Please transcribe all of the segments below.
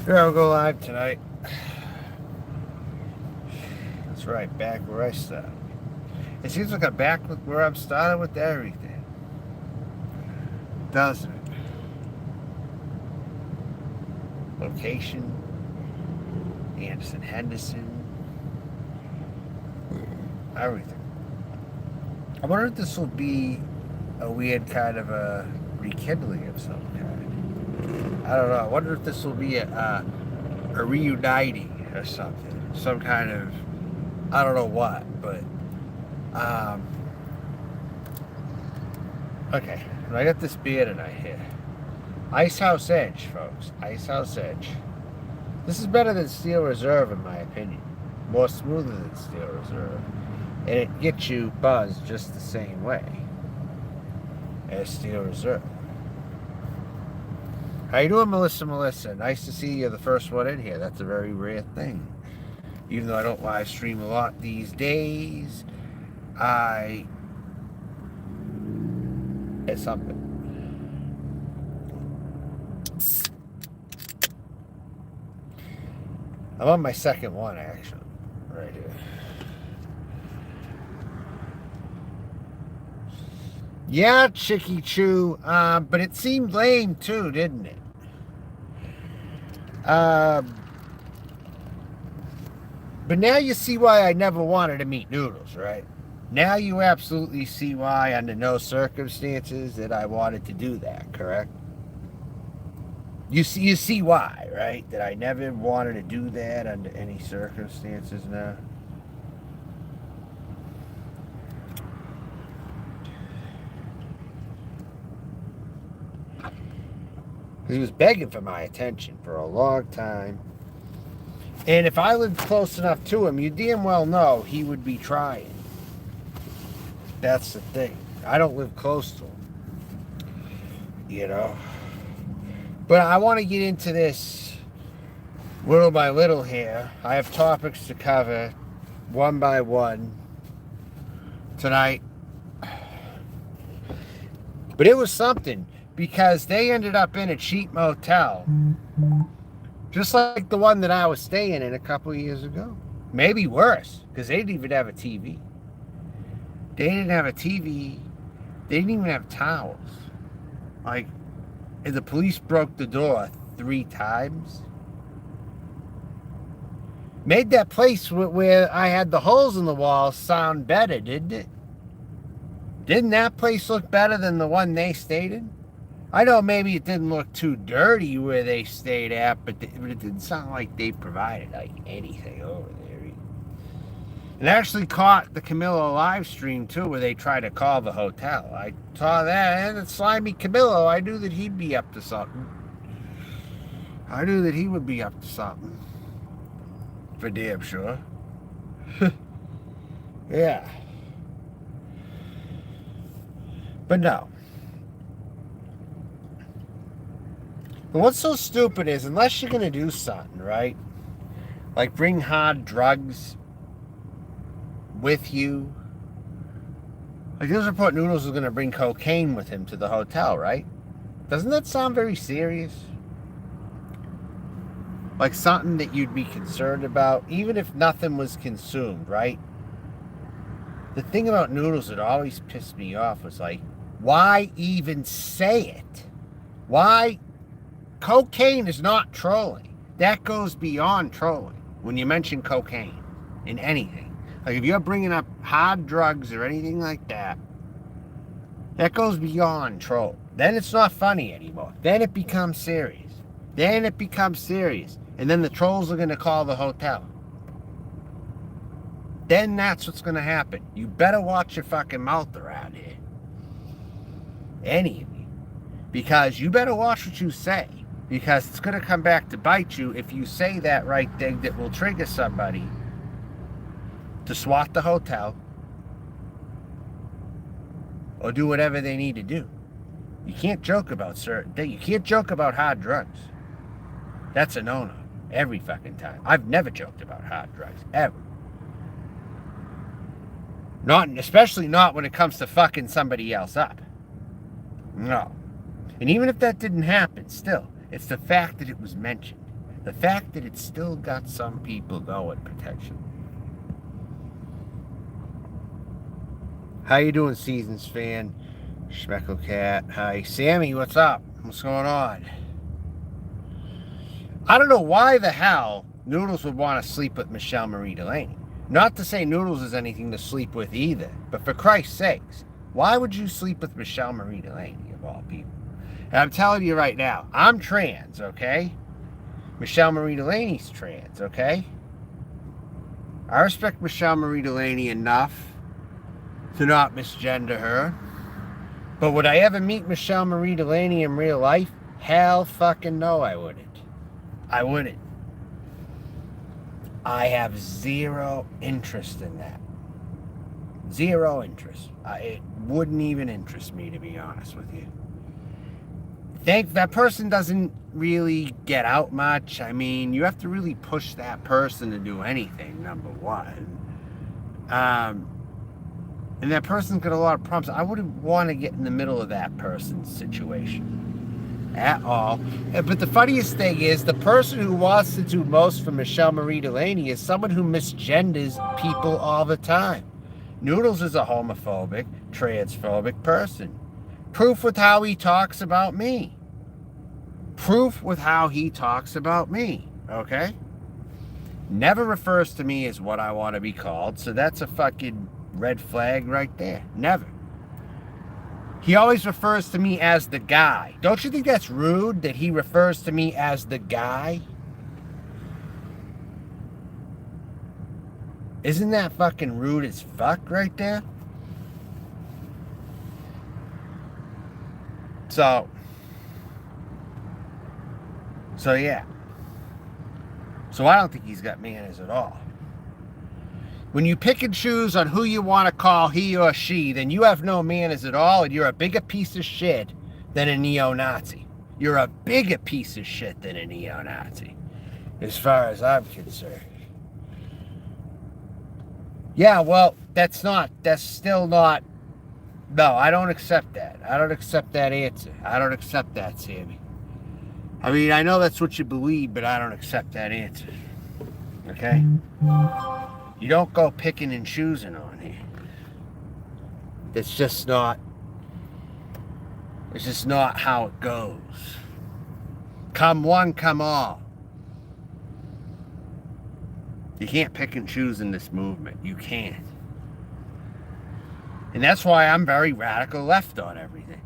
Here, I'll go live tonight. That's right, back where I started. It seems like I'm back with where I'm started with everything. Doesn't it? Location, Anderson Henderson, everything. I wonder if this will be a weird kind of a rekindling of some kind. I don't know. I wonder if this will be a reuniting or something. Some kind of, I don't know what, but, okay. I got this beer tonight here. Ice House Edge, folks. Ice House Edge. This is better than Steel Reserve, in my opinion. More smoother than Steel Reserve. And it gets you buzzed just the same way as Steel Reserve. How you doing, Melissa? Nice to see you, the first one in here. That's a very rare thing. Even though I don't live stream a lot these days, it's something. I'm on my second one, actually, right here. Yeah, Chicky Chew, but it seemed lame too, didn't it? But now you see why I never wanted to meet Noodles, right? Now you absolutely see why, under no circumstances, that I wanted to do that, correct? You see why, right? That I never wanted to do that under any circumstances now. He was begging for my attention for a long time. And if I lived close enough to him, you damn well know he would be trying. That's the thing. I don't live close to him. You know? But I want to get into this little by little here. I have topics to cover one by one tonight. But it was something, because they ended up in a cheap motel, just like the one that I was staying in a couple of years ago. Maybe worse, because they didn't even have a TV. They didn't have a TV. They didn't even have towels. Like, and the police broke the door 3 times. Made that place where I had the holes in the wall sound better, didn't it? Didn't that place look better than the one they stayed in? I know maybe it didn't look too dirty where they stayed at, but it didn't sound like they provided like anything over there. And actually caught the Camillo live stream too, where they tried to call the hotel. I saw that, and the slimy Camillo, I knew that he'd be up to something. I knew that he would be up to something. For damn sure. Yeah. But no. But what's so stupid is, unless you're going to do something, right? Like bring hard drugs with you. Like this report, Noodles was going to bring cocaine with him to the hotel, right? Doesn't that sound very serious? Like something that you'd be concerned about, even if nothing was consumed, right? The thing about Noodles that always pissed me off was like, why even say it? Why? Cocaine is not trolling. That goes beyond trolling when you mention cocaine in anything. Like if you're bringing up hard drugs or anything like that, that goes beyond troll. Then it's not funny anymore. Then it becomes serious. And then the trolls are going to call the hotel. Then that's what's going to happen. You better watch your fucking mouth around here. Any of you. Because you better watch what you say. Because it's going to come back to bite you if you say that right thing that will trigger somebody to SWAT the hotel or do whatever they need to do. You can't joke about certain things. You can't joke about hard drugs. That's a no-no. Every fucking time. I've never joked about hard drugs. Ever. Especially not when it comes to fucking somebody else up. No. And even if that didn't happen, still, it's the fact that it was mentioned. The fact that it's still got some people going protection. How you doing, Seasons fan? Schmeckle Cat. Hi. Sammy, what's up? What's going on? I don't know why the hell Noodles would want to sleep with Michelle Marie Delaney. Not to say Noodles is anything to sleep with either, but for Christ's sakes, why would you sleep with Michelle Marie Delaney, of all people? And I'm telling you right now, I'm trans, okay? Michelle Marie Delaney's trans, okay? I respect Michelle Marie Delaney enough to not misgender her. But would I ever meet Michelle Marie Delaney in real life? Hell fucking no, I wouldn't. I wouldn't. I have zero interest in that. Zero interest. It wouldn't even interest me, to be honest with you. That person doesn't really get out much. I mean, you have to really push that person to do anything, number one. And that person's got a lot of problems. I wouldn't want to get in the middle of that person's situation at all. But the funniest thing is, the person who wants to do most for Michelle Marie Delaney is someone who misgenders people all the time. Noodles is a homophobic, transphobic person. Proof with how he talks about me. Proof with how he talks about me, okay? Never refers to me as what I want to be called, so that's a fucking red flag right there. Never. He always refers to me as the guy. Don't you think that's rude that he refers to me as the guy? Isn't that fucking rude as fuck right there? So yeah. So I don't think he's got manners at all. When you pick and choose on who you want to call he or she, then you have no manners at all, and you're a bigger piece of shit than a neo-Nazi. You're a bigger piece of shit than a neo-Nazi, as far as I'm concerned. Yeah, well, that's still not, no, I don't accept that. I don't accept that answer. I don't accept that, Sammy. I mean, I know that's what you believe, but I don't accept that answer. Okay? You don't go picking and choosing on here. It's just not how it goes. Come one, come all. You can't pick and choose in this movement. You can't. And that's why I'm very radical left on everything.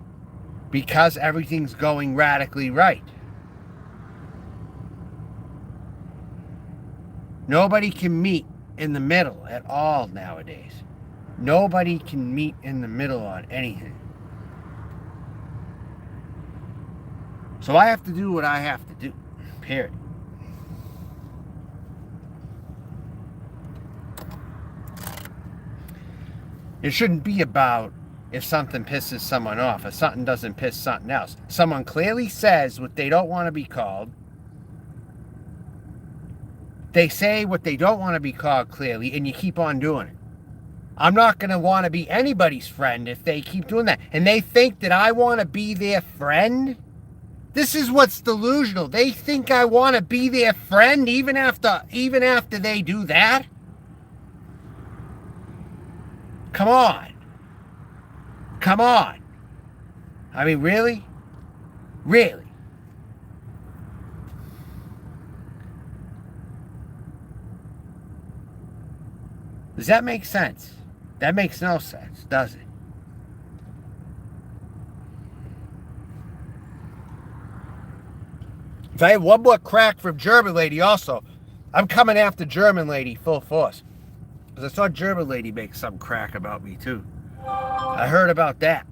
Because everything's going radically right. Nobody can meet in the middle at all nowadays. Nobody can meet in the middle on anything. So I have to do what I have to do. Period. It shouldn't be about if something pisses someone off, if something doesn't piss something else. Someone clearly says what they don't want to be called. They say what they don't want to be called clearly, and you keep on doing it. I'm not going to want to be anybody's friend if they keep doing that. And they think that I want to be their friend? This is what's delusional. They think I want to be their friend even after they do that? Come on. Come on. I mean, really? Really? Does that make sense? That makes no sense, does it? If I have one more crack from German lady also, I'm coming after German lady full force. Because I saw German lady make some crack about me too. I heard about that.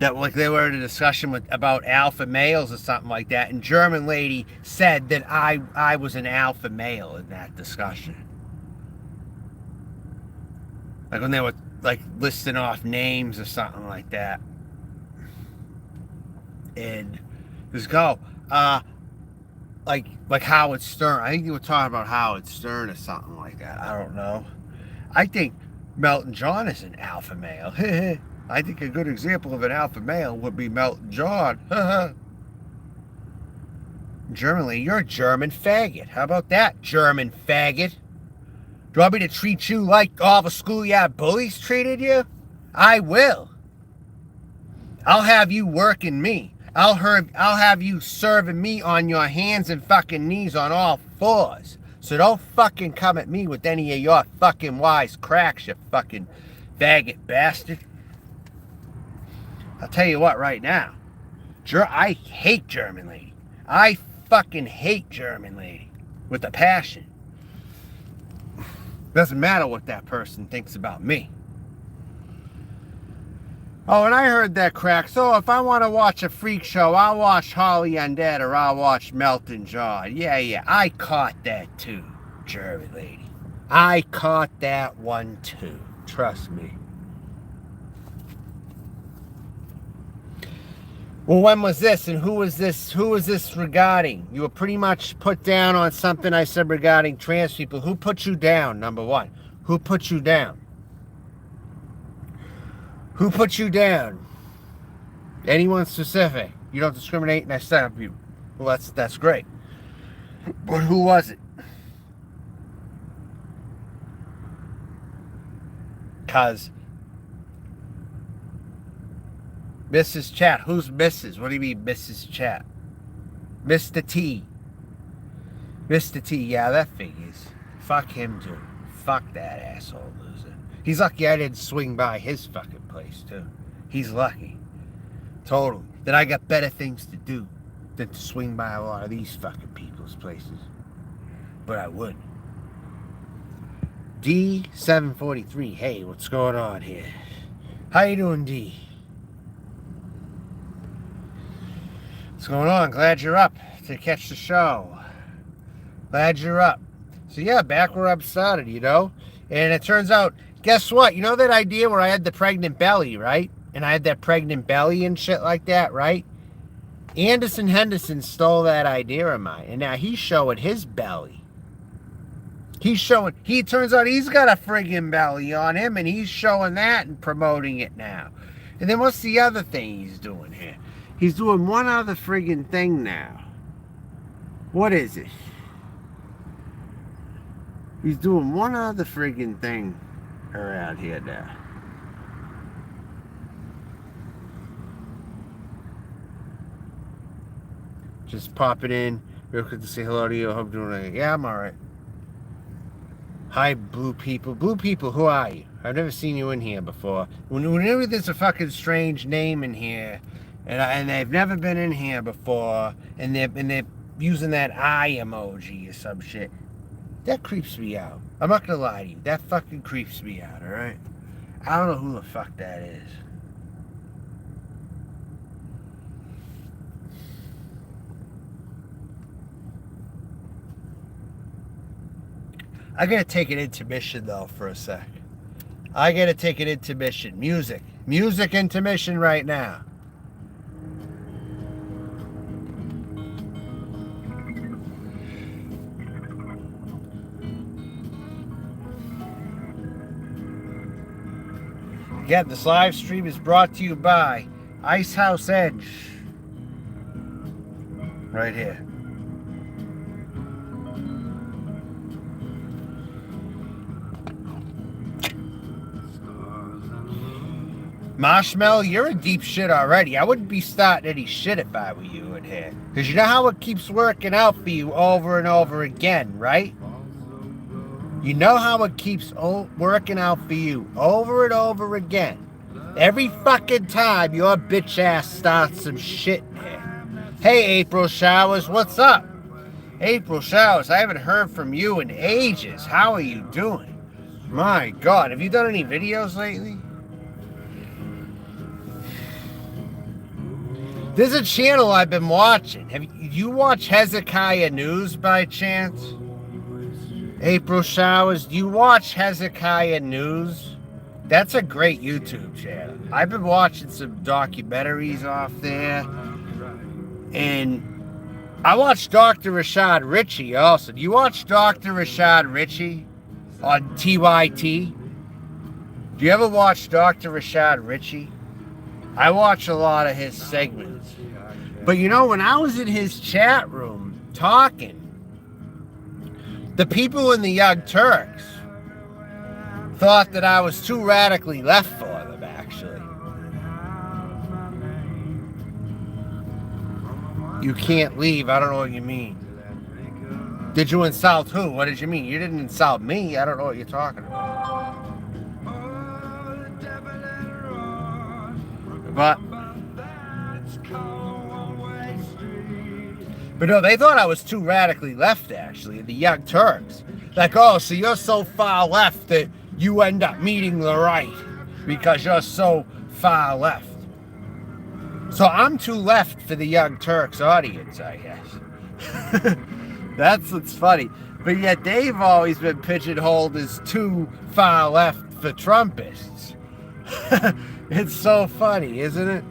That like they were in a discussion about alpha males or something like that, and German lady said that I was an alpha male in that discussion. Like when they were like listing off names or something like that. And just go, like Howard Stern. I think they were talking about Howard Stern or something like that. I don't know. I think Melton John is an alpha male. I think a good example of an alpha male would be Melton John. German lady, you're a German faggot. How about that, German faggot? Do you want me to treat you like all the schoolyard bullies treated you? I will. I'll have you working me. I'll have you serving me on your hands and fucking knees on all fours. So don't fucking come at me with any of your fucking wise cracks, you fucking faggot bastard. I'll tell you what right now. I hate German lady. I fucking hate German lady with a passion. Doesn't matter what that person thinks about me. Oh, and I heard that crack. So if I want to watch a freak show, I'll watch Holly Undead or I'll watch Melton John. Yeah, I caught that too, German lady. I caught that one too. Trust me. Well, when was this and who was this? Who was this regarding? You were pretty much put down on something I said regarding trans people. Who put you down, number one? Who put you down? Who put you down? Anyone specific? You don't discriminate and I set up you. Well, that's great. But who was it? Because Mrs. Chat. Who's Mrs.? What do you mean, Mrs. Chat? Mr. T. Mr. T. Yeah, that figures. Fuck him, too. Fuck that asshole loser. He's lucky I didn't swing by his fucking place, too. He's lucky. Totally. That I got better things to do than to swing by a lot of these fucking people's places. But I would. D743. Hey, what's going on here? How you doing, D? What's going on? Glad you're up to catch the show. Glad you're up. So yeah, back where I started, you know? And it turns out, guess what? You know that idea where I had the pregnant belly, right? And I had that pregnant belly and shit like that, right? Anderson Henderson stole that idea of mine. And now he's showing his belly. He turns out he's got a friggin' belly on him and he's showing that and promoting it now. And then what's the other thing he's doing here? He's doing one other friggin' thing now. What is it? He's doing one other friggin' thing around here now. Just pop it in real quick to say hello to you. I hope you're doing it. Yeah, I'm alright. Hi, blue people. Blue people, who are you? I've never seen you in here before. Whenever there's a fucking strange name in here, and they've never been in here before, and they're using that eye emoji or some shit, that creeps me out. I'm not gonna lie to you. That fucking creeps me out, alright? I don't know who the fuck that is. I gotta take an intermission though for a sec. I gotta take an intermission. Music intermission right now. Again, this live stream is brought to you by Ice House Edge. Right here. Marshmallow, you're a deep shit already. I wouldn't be starting any shit if I were you in here. Because you know how it keeps working out for you over and over again, right? You know how it keeps working out for you over and over again. Every fucking time your bitch ass starts some shit in here. Hey, April Showers, what's up? April Showers, I haven't heard from you in ages. How are you doing? My God, have you done any videos lately? There's a channel I've been watching. Have you watch Hezekiah News by chance? April Showers, do you watch Hezekiah News? That's a great YouTube channel. I've been watching some documentaries off there. And I watch Dr. Rashad Ritchie also. Do you watch Dr. Rashad Ritchie on TYT? Do you ever watch Dr. Rashad Ritchie? I watch a lot of his segments. But you know, when I was in his chat room, talking, the people in the Young Turks thought that I was too radically left for them, actually. You can't leave. I don't know what you mean. Did you insult who? What did you mean? You didn't insult me. I don't know what you're talking about. But no, they thought I was too radically left, actually, the Young Turks. Like, oh, so you're so far left that you end up meeting the right because you're so far left. So I'm too left for the Young Turks audience, I guess. That's what's funny. But yet they've always been pigeonholed as too far left for Trumpists. It's so funny, isn't it?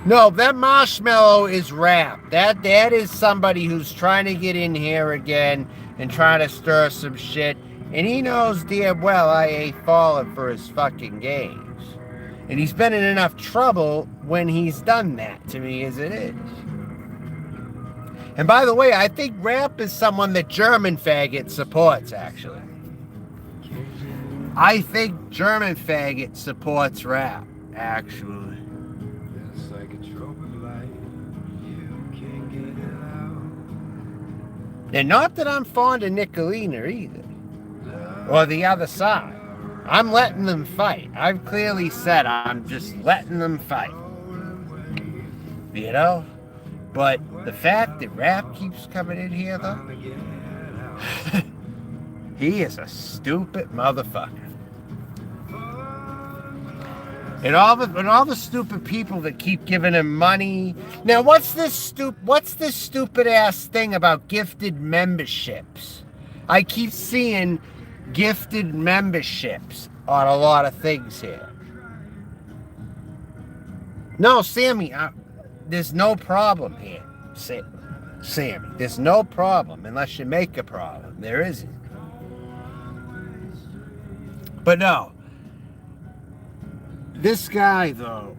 No, that Marshmallow is rap. That is somebody who's trying to get in here again and trying to stir some shit. And he knows damn well I ain't falling for his fucking games. And he's been in enough trouble when he's done that to me as it is. And by the way, I think rap is someone that German Faggot supports, actually. I think German Faggot supports rap, actually. And not that I'm fond of Nicolina either. Or the other side. I'm letting them fight. I've clearly said I'm just letting them fight. You know? But the fact that rap keeps coming in here, though, he is a stupid motherfucker. And all the stupid people that keep giving him money. Now, what's this stupid ass thing about gifted memberships? I keep seeing gifted memberships on a lot of things here. No, Sammy, there's no problem here, Sammy. There's no problem unless you make a problem. There isn't. But no. This guy, though,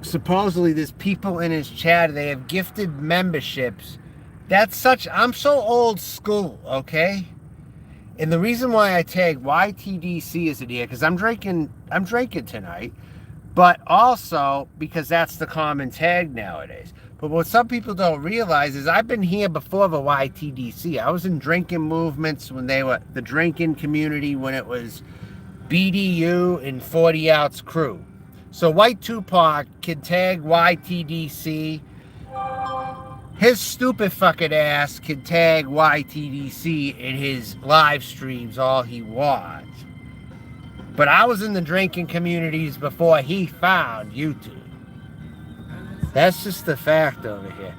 supposedly there's people in his chat, they have gifted memberships. I'm so old school, okay? And the reason why I tag YTDC is in here, because I'm drinking tonight, but also because that's the common tag nowadays. But what some people don't realize is I've been here before the YTDC. I was in drinking movements when they were the drinking community, when it was BDU and 40 Ounce Crew. So White Tupac can tag YTDC. His stupid fucking ass can tag YTDC in his live streams all he wants. But I was in the drinking communities before he found YouTube. That's just the fact over here.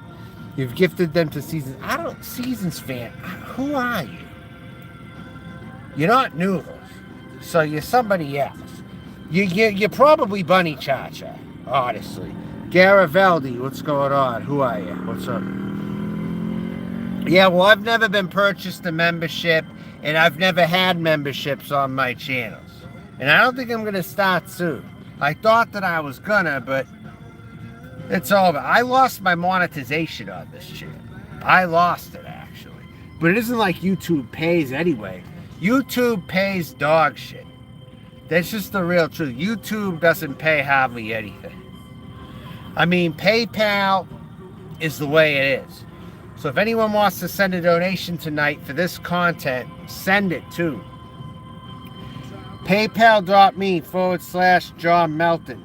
You've gifted them to Seasons. Seasons fan. Who are you? You're not Noodles. So you're somebody else. You're probably Bunny Cha-Cha, honestly. Garibaldi, what's going on? Who are you? What's up? Yeah, well, I've never been purchased a membership, and I've never had memberships on my channels. And I don't think I'm going to start soon. I thought that I was gonna, but it's over. I lost my monetization on this channel. I lost it, actually. But it isn't like YouTube pays anyway. YouTube pays dog shit. That's just the real truth. YouTube doesn't pay hardly anything. I mean, PayPal is the way it is. So if anyone wants to send a donation tonight for this content, send it to paypal.me/John Melton.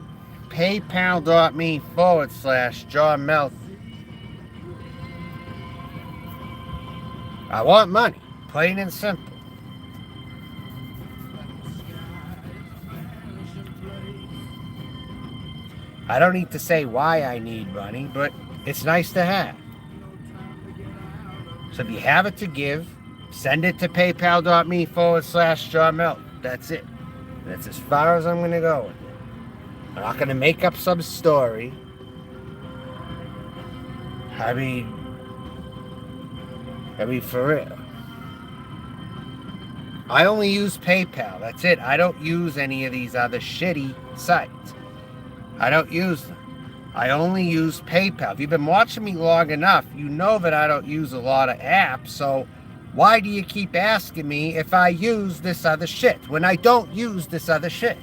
paypal.me/John Melton. I want money, plain and simple. I don't need to say why I need money, but it's nice to have. So if you have it to give, send it to paypal.me/John Melton. That's it. That's as far as I'm going to go with it. I'm not going to make up some story. I mean, for real. I only use PayPal. That's it. I don't use any of these other shitty sites. I don't use them. I only use PayPal. If you've been watching me long enough, you know that I don't use a lot of apps. So why do you keep asking me if I use this other shit when I don't use this other shit?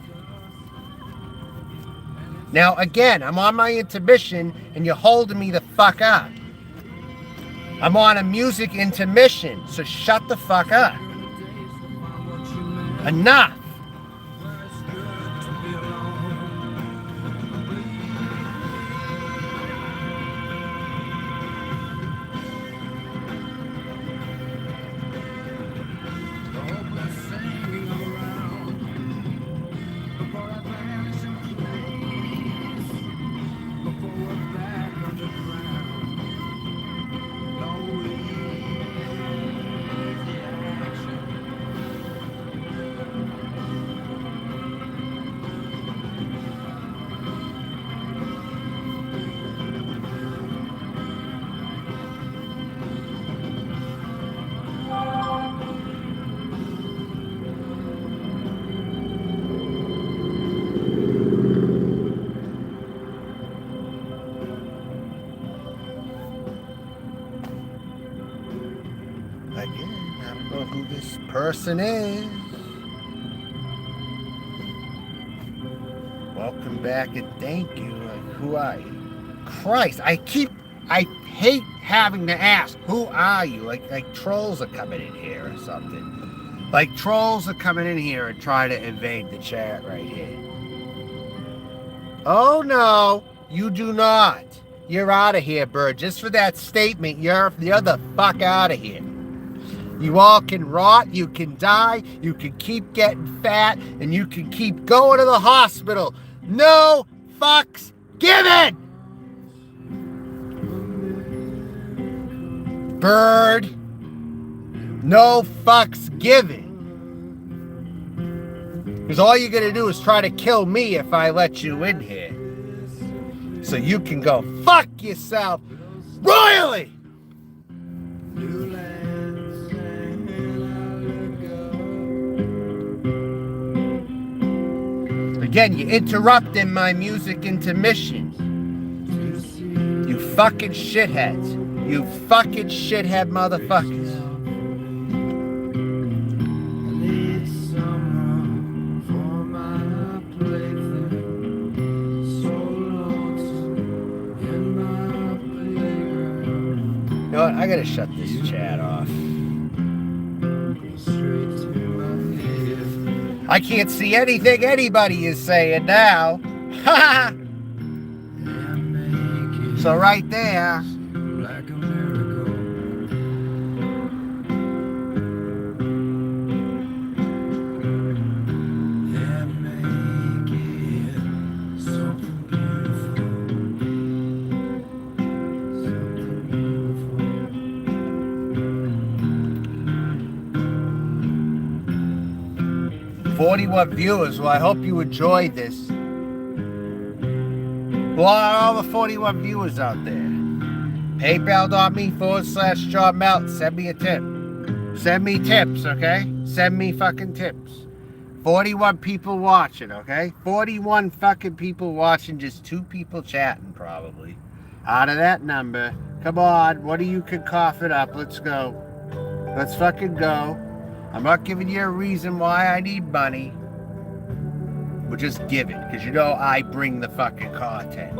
Now, again, I'm on my intermission and you're holding me the fuck up. I'm on a music intermission, so shut the fuck up. Enough. Person is. Welcome back and thank you. Who are you? Christ, I hate having to ask, who are you? Like trolls are coming in here or something. Like trolls are coming in here and trying to invade the chat right here. Oh no, you do not. You're out of here, Bird. Just for that statement, you're the fuck out of here. You all can rot, you can die, you can keep getting fat, and you can keep going to the hospital. No fucks given! Bird, no fucks given. Because all you're going to do is try to kill me if I let you in here. So you can go fuck yourself royally! Again, you're interrupting my music intermission. You fucking shitheads. You fucking shithead motherfuckers. You know what? I gotta shut this chat off. I can't see anything anybody is saying now. Ha! So right there. What viewers? Well, I hope you enjoyed this. Well, all the 41 viewers out there. PayPal.me/John Melton. Send me a tip. Send me tips, okay? Send me fucking tips. 41 people watching, okay? 41 fucking people watching, just 2 people chatting, probably. Out of that number. Come on, what do you can cough it up? Let's go. Let's fucking go. I'm not giving you a reason why I need money. But just give it, because you know I bring the fucking content.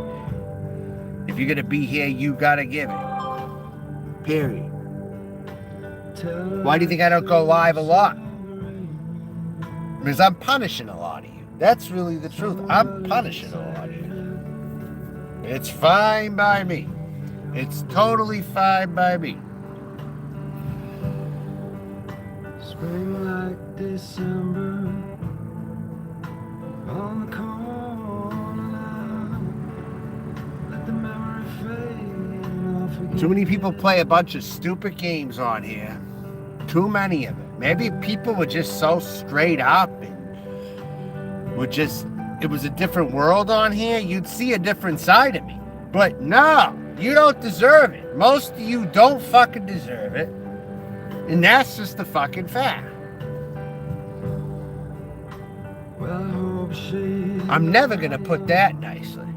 If you're going to be here, you got to give it. Period. Why do you think I don't go live a lot? Because I'm punishing a lot of you. That's really the truth. I'm punishing a lot of you. It's fine by me. It's totally fine by me. Spring like December on the corner, let the memory fade. Too many people play a bunch of stupid games on here. Too many of them. Maybe people were just so straight up and were just, it was a different world on here. You'd see a different side of me. But no, you don't deserve it. Most of you don't fucking deserve it. And that's just the fucking fact. I'm never going to put that nicely.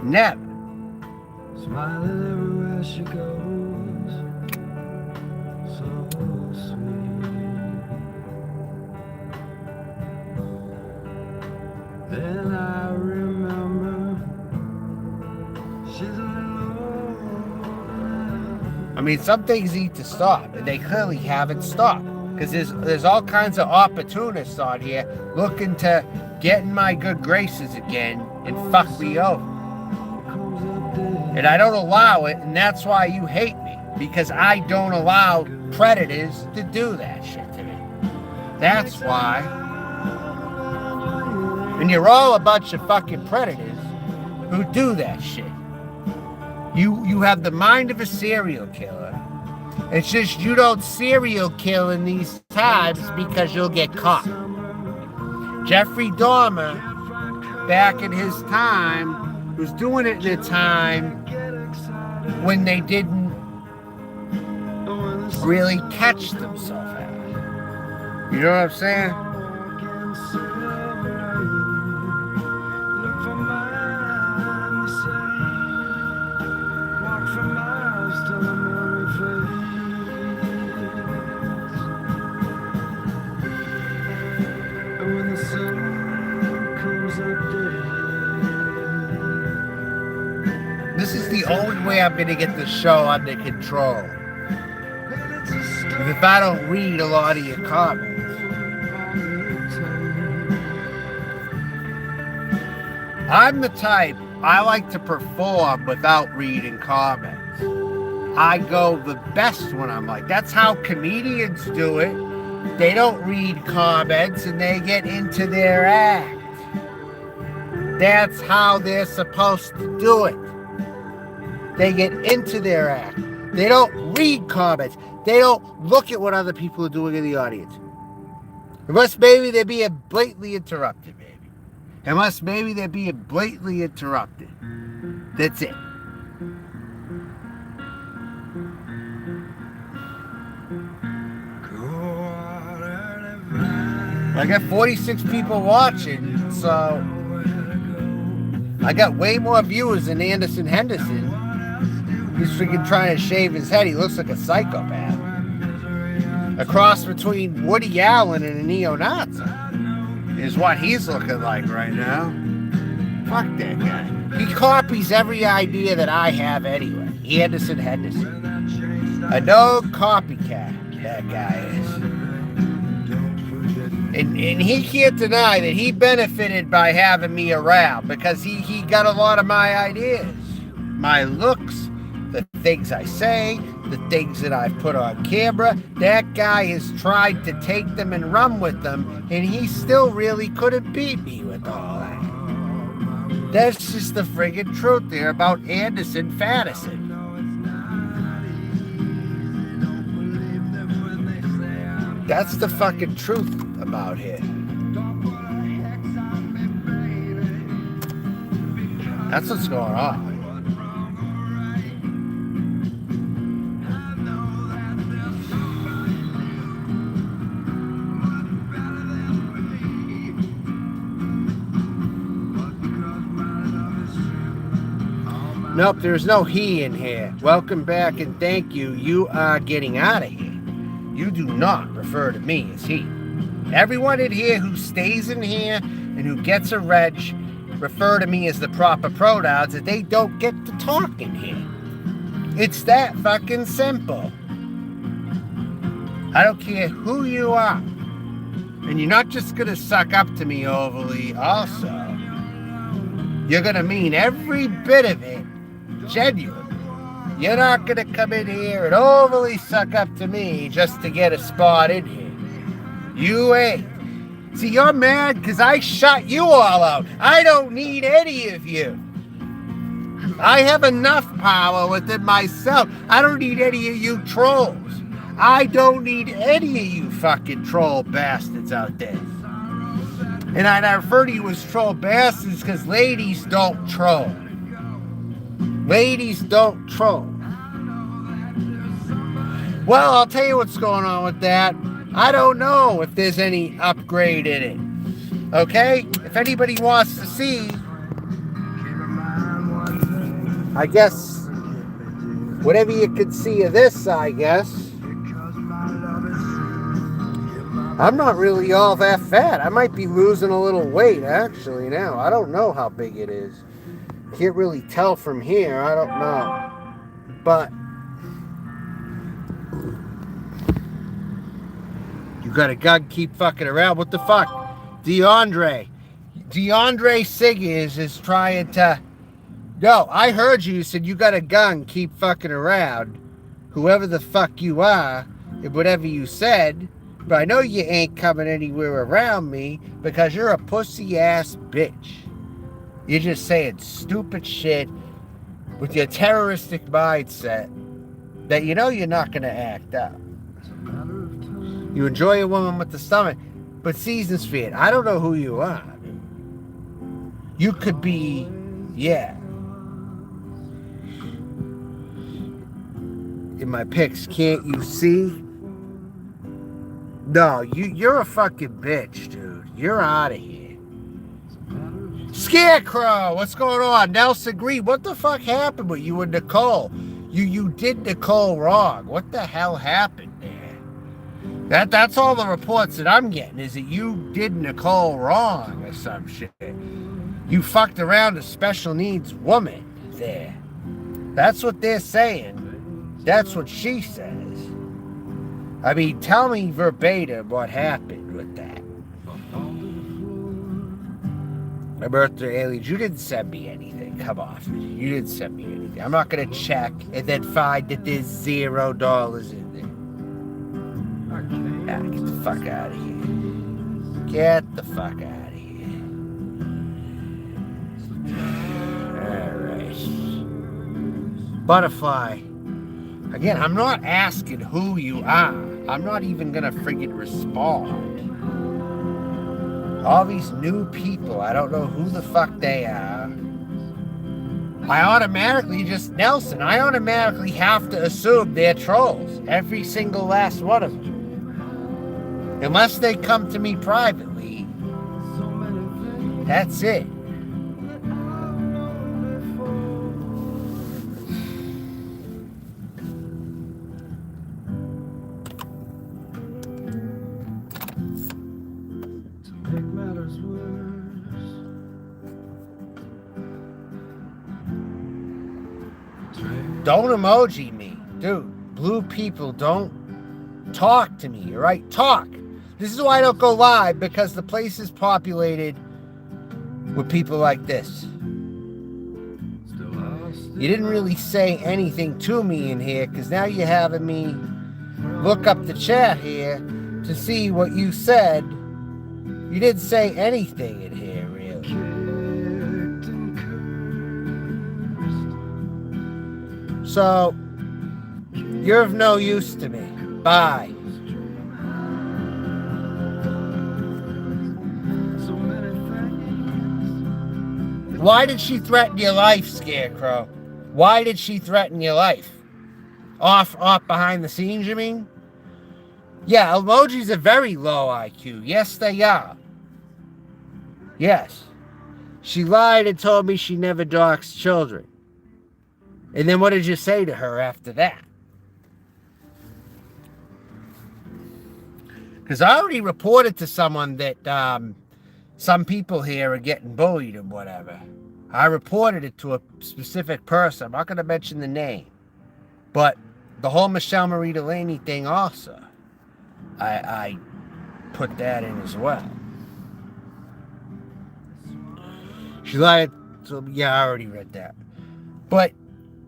Never. Smiling everywhere she goes, so sweet. Then I remember she's alone. I mean, some things need to stop, and they clearly haven't stopped. Because there's all kinds of opportunists on here looking to get in my good graces again and fuck me over. And I don't allow it, and that's why you hate me. Because I don't allow predators to do that shit to me. That's why. And you're all a bunch of fucking predators who do that shit. You have the mind of a serial killer. It's just you don't serial kill in these times because you'll get caught. Jeffrey Dahmer, back in his time, was doing it in a time when they didn't really catch themselves at it. You know what I'm saying? This is the only way I'm going to get the show under control. If I don't read a lot of your comments. I'm the type, I like to perform without reading comments. I go the best when I'm like, that's how comedians do it. They don't read comments and they get into their act. That's how they're supposed to do it. They get into their act. They don't read comments. They don't look at what other people are doing in the audience. Unless maybe they're being blatantly interrupted, maybe. Unless maybe they're being blatantly interrupted. That's it. I got 46 people watching, so I got way more viewers than Anderson Henderson. He's freaking trying to shave his head. He looks like a psychopath. A cross between Woody Allen and a neo-Nazi is what he's looking like right now. Fuck that guy. He copies every idea that I have anyway. Anderson Henderson. A no copycat, that guy is. And he can't deny that he benefited by having me around because he got a lot of my ideas, my looks, the things I say, the things that I put on camera. That guy has tried to take them and run with them, and he still really couldn't beat me with all that. That's just the friggin' truth there about Anderson Fatterson. That's the fucking truth about him. That's what's going on. Nope, there's no he in here. Welcome back and thank you. You are getting out of here. You do not refer to me as he. Everyone in here who stays in here and who gets a wrench refer to me as the proper pronouns, and they don't get to talk in here. It's that fucking simple. I don't care who you are. And you're not just going to suck up to me overly also. You're going to mean every bit of it genuine. You're not going to come in here and overly suck up to me just to get a spot in here. You ain't. See, you're mad because I shut you all out. I don't need any of you. I have enough power within myself. I don't need any of you trolls. I don't need any of you fucking troll bastards out there. And I refer to you as troll bastards because ladies don't troll. Ladies don't troll. Well, I'll tell you what's going on with that. I don't know if there's any upgrade in it. Okay? If anybody wants to see, I guess whatever you could see of this, I guess. I'm not really all that fat. I might be losing a little weight, actually, now. I don't know how big it is. Can't really tell from here. I don't know. But you got a gun, keep fucking around. What the fuck? DeAndre Siggers is trying to... Yo, I heard you said you got a gun, keep fucking around. Whoever the fuck you are, and whatever you said... But I know you ain't coming anywhere around me because you're a pussy-ass bitch. You're just saying stupid shit with your terroristic mindset that you know you're not going to act out. You enjoy a woman with the stomach, but seasons feed. I don't know who you are. You could be, yeah. In my pics, can't you see? No, you're a fucking bitch, dude. You're out of here. Scarecrow, what's going on? Nelson Green, what the fuck happened with you and Nicole? You did Nicole wrong. What the hell happened there? That's all the reports that I'm getting, is that you did Nicole wrong or some shit. You fucked around a special needs woman there. That's what they're saying. That's what she says. I mean, tell me verbatim what happened with that. My birthday aliens, you didn't send me anything. Come off. You didn't send me anything. I'm not going to check and then find that there's $0 in there. Ah, get the fuck out of here. Get the fuck out of here. Alright. Butterfly. Again, I'm not asking who you are. I'm not even gonna friggin' respond. All these new people, I don't know who the fuck they are. I automatically I automatically have to assume they're trolls. Every single last one of them. Unless they come to me privately. That's it. Don't emoji me. Dude, blue people, don't talk to me, all right? Talk. This is why I don't go live, because the place is populated with people like this. You didn't really say anything to me in here, because now you're having me look up the chat here to see what you said. You didn't say anything in here, really. So, you're of no use to me. Bye. Why did she threaten your life, Scarecrow? Why did she threaten your life? Off behind the scenes, you mean? Yeah, emojis are very low IQ. Yes, they are. Yes. She lied and told me she never docks children. And then what did you say to her after that? Because I already reported to someone that some people here are getting bullied and whatever. I reported it to a specific person. I'm not going to mention the name. But the whole Michelle Marie Delaney thing also, I put that in as well. She lied. So, yeah, I already read that. But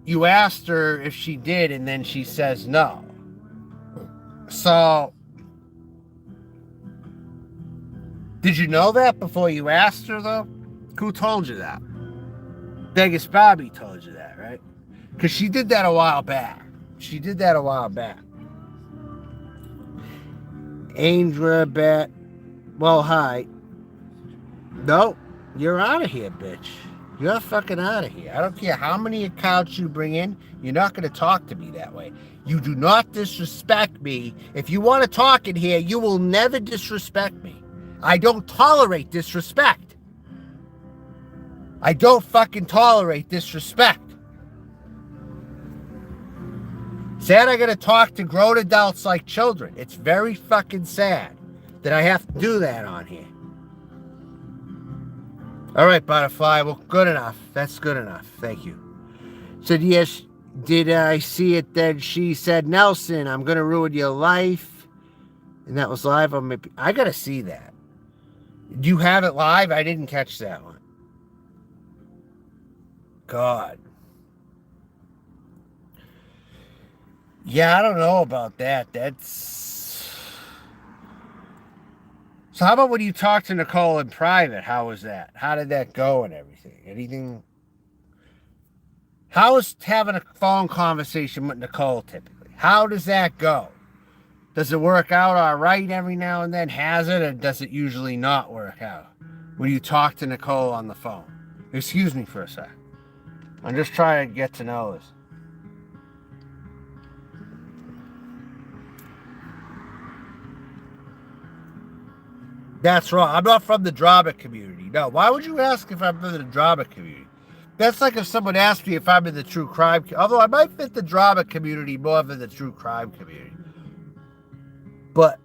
you asked her if she did, and then she says no. So, did you know that before you asked her, though? Who told you that? Vegas Bobby told you that, right? Because she did that a while back. Andra Bet. Well, hi. No, you're out of here, bitch. You're fucking out of here. I don't care how many accounts you bring in. You're not going to talk to me that way. You do not disrespect me. If you want to talk in here, you will never disrespect me. I don't tolerate disrespect. I don't fucking tolerate disrespect. Sad I gotta talk to grown adults like children. It's very fucking sad that I have to do that on here. All right, Butterfly. Well, good enough. That's good enough. Thank you. Said, yes, did I see it then? She said, Nelson, I'm going to ruin your life. And that was live on my... I got to see that. Do you have it live? I didn't catch that one. God. Yeah, I don't know about that. That's... So how about when you talked to Nicole in private? How was that? How did that go and everything? Anything... How is having a phone conversation with Nicole typically? How does that go? Does it work out all right every now and then? Has it, or does it usually not work out when you talk to Nicole on the phone? Excuse me for a sec. I'm just trying to get to know this. That's wrong. I'm not from the drama community. No. Why would you ask if I'm from the drama community? That's like if someone asked me if I'm in the true crime. Although I might fit the drama community more than the true crime community. But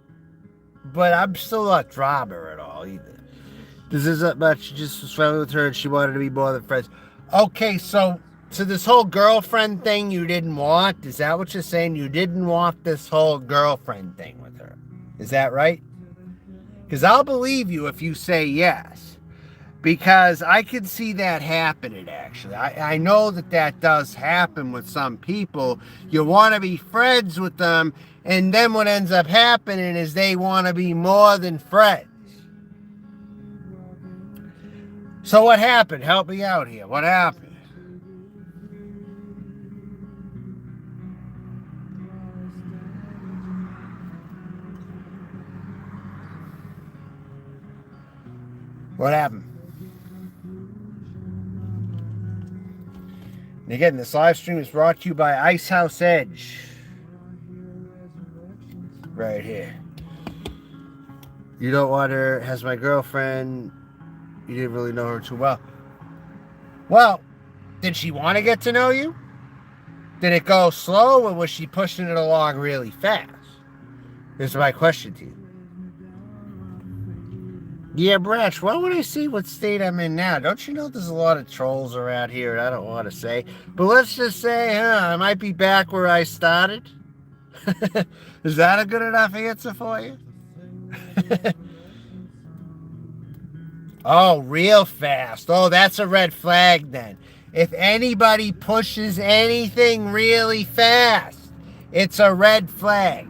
I'm still not drama at all either. This isn't much. She just was friendly with her and she wanted to be more than friends. Okay, so this whole girlfriend thing you didn't want? Is that what you're saying? You didn't want this whole girlfriend thing with her? Is that right? Because I'll believe you if you say yes. Because I can see that happening, actually. I know that does happen with some people. You want to be friends with them, and then what ends up happening is they want to be more than friends. So what happened? Help me out here. What happened? What happened? And again, this live stream is brought to you by Icehouse Edge. Right here. You don't want her as my girlfriend. You didn't really know her too well. Well, did she want to get to know you? Did it go slow, or was she pushing it along really fast? Here's my question to you. Yeah, Brash, why would I see what state I'm in now? Don't you know there's a lot of trolls around here? I don't want to say. But let's just say, I might be back where I started. Is that a good enough answer for you? Oh, real fast. Oh, that's a red flag then. If anybody pushes anything really fast, it's a red flag.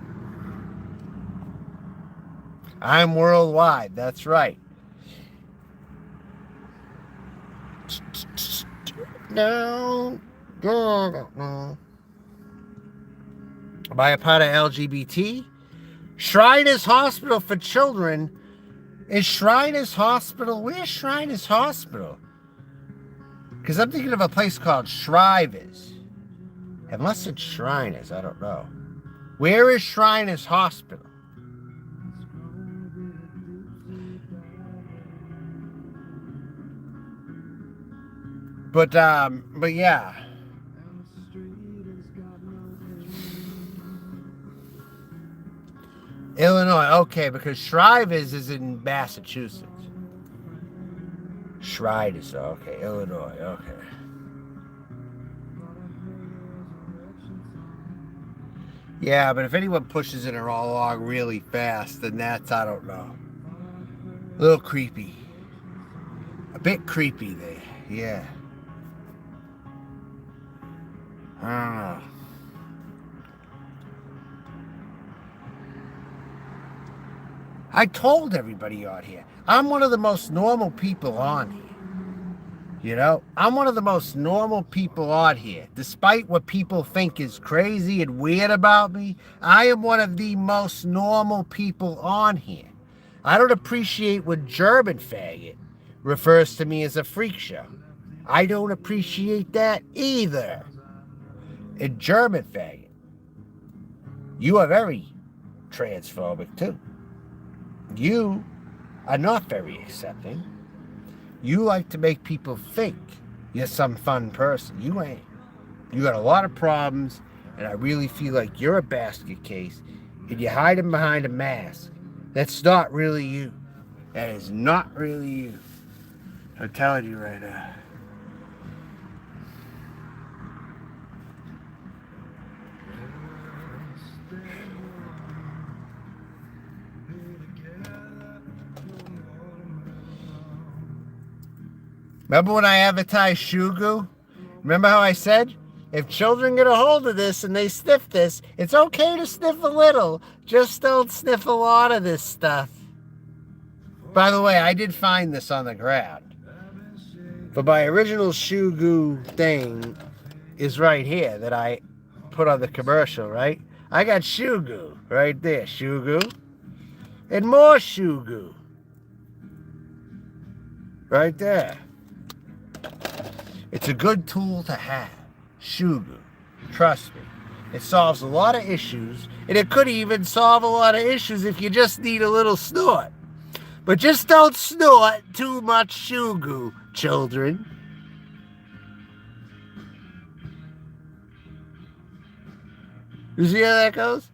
I'm worldwide. That's right. No. By a part of LGBT. Shriners Hospital for Children. Is Shriners Hospital? Where's Shriners Hospital? Because I'm thinking of a place called Shrivers. Unless it's Shriners, I don't know. Where is Shriners Hospital? But yeah. Illinois, okay, because Shrivers is in Massachusetts. Shriners, okay, Illinois, okay. Yeah, but if anyone pushes it all along really fast, then that's, I don't know. A little creepy. A bit creepy there, yeah. I don't know. I told everybody on here, I'm one of the most normal people on here. You know, I'm one of the most normal people on here. Despite what people think is crazy and weird about me, I am one of the most normal people on here. I don't appreciate when German faggot refers to me as a freak show. I don't appreciate that either. And German faggot, you are very transphobic too. You are not very accepting. You like to make people think you're some fun person. You ain't. You got a lot of problems, and I really feel like you're a basket case, and you're hiding behind a mask. That's not really you. That is not really you. I'm telling you right now. Remember when I advertised Shugu? Remember how I said, if children get a hold of this and they sniff this, it's okay to sniff a little. Just don't sniff a lot of this stuff. By the way, I did find this on the ground. But my original Shugu thing is right here that I put on the commercial, right? I got Shugu right there. Shugu. And more Shugu. Right there. It's a good tool to have. Shugu. Trust me. It solves a lot of issues. And it could even solve a lot of issues if you just need a little snort. But just don't snort too much Shugu, children. You see how that goes?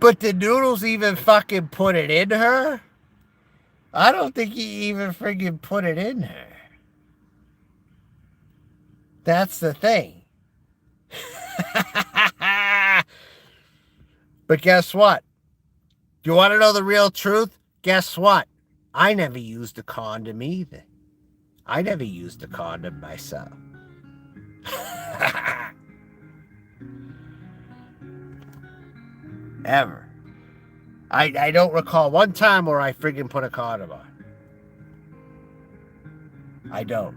But did Noodles even fucking put it in her? I don't think he even friggin' put it in her. That's the thing. But guess what? You want to know the real truth? Guess what? I never used a condom either. I never used a condom myself. Ever. I don't recall one time where I friggin' put a condom on. I don't.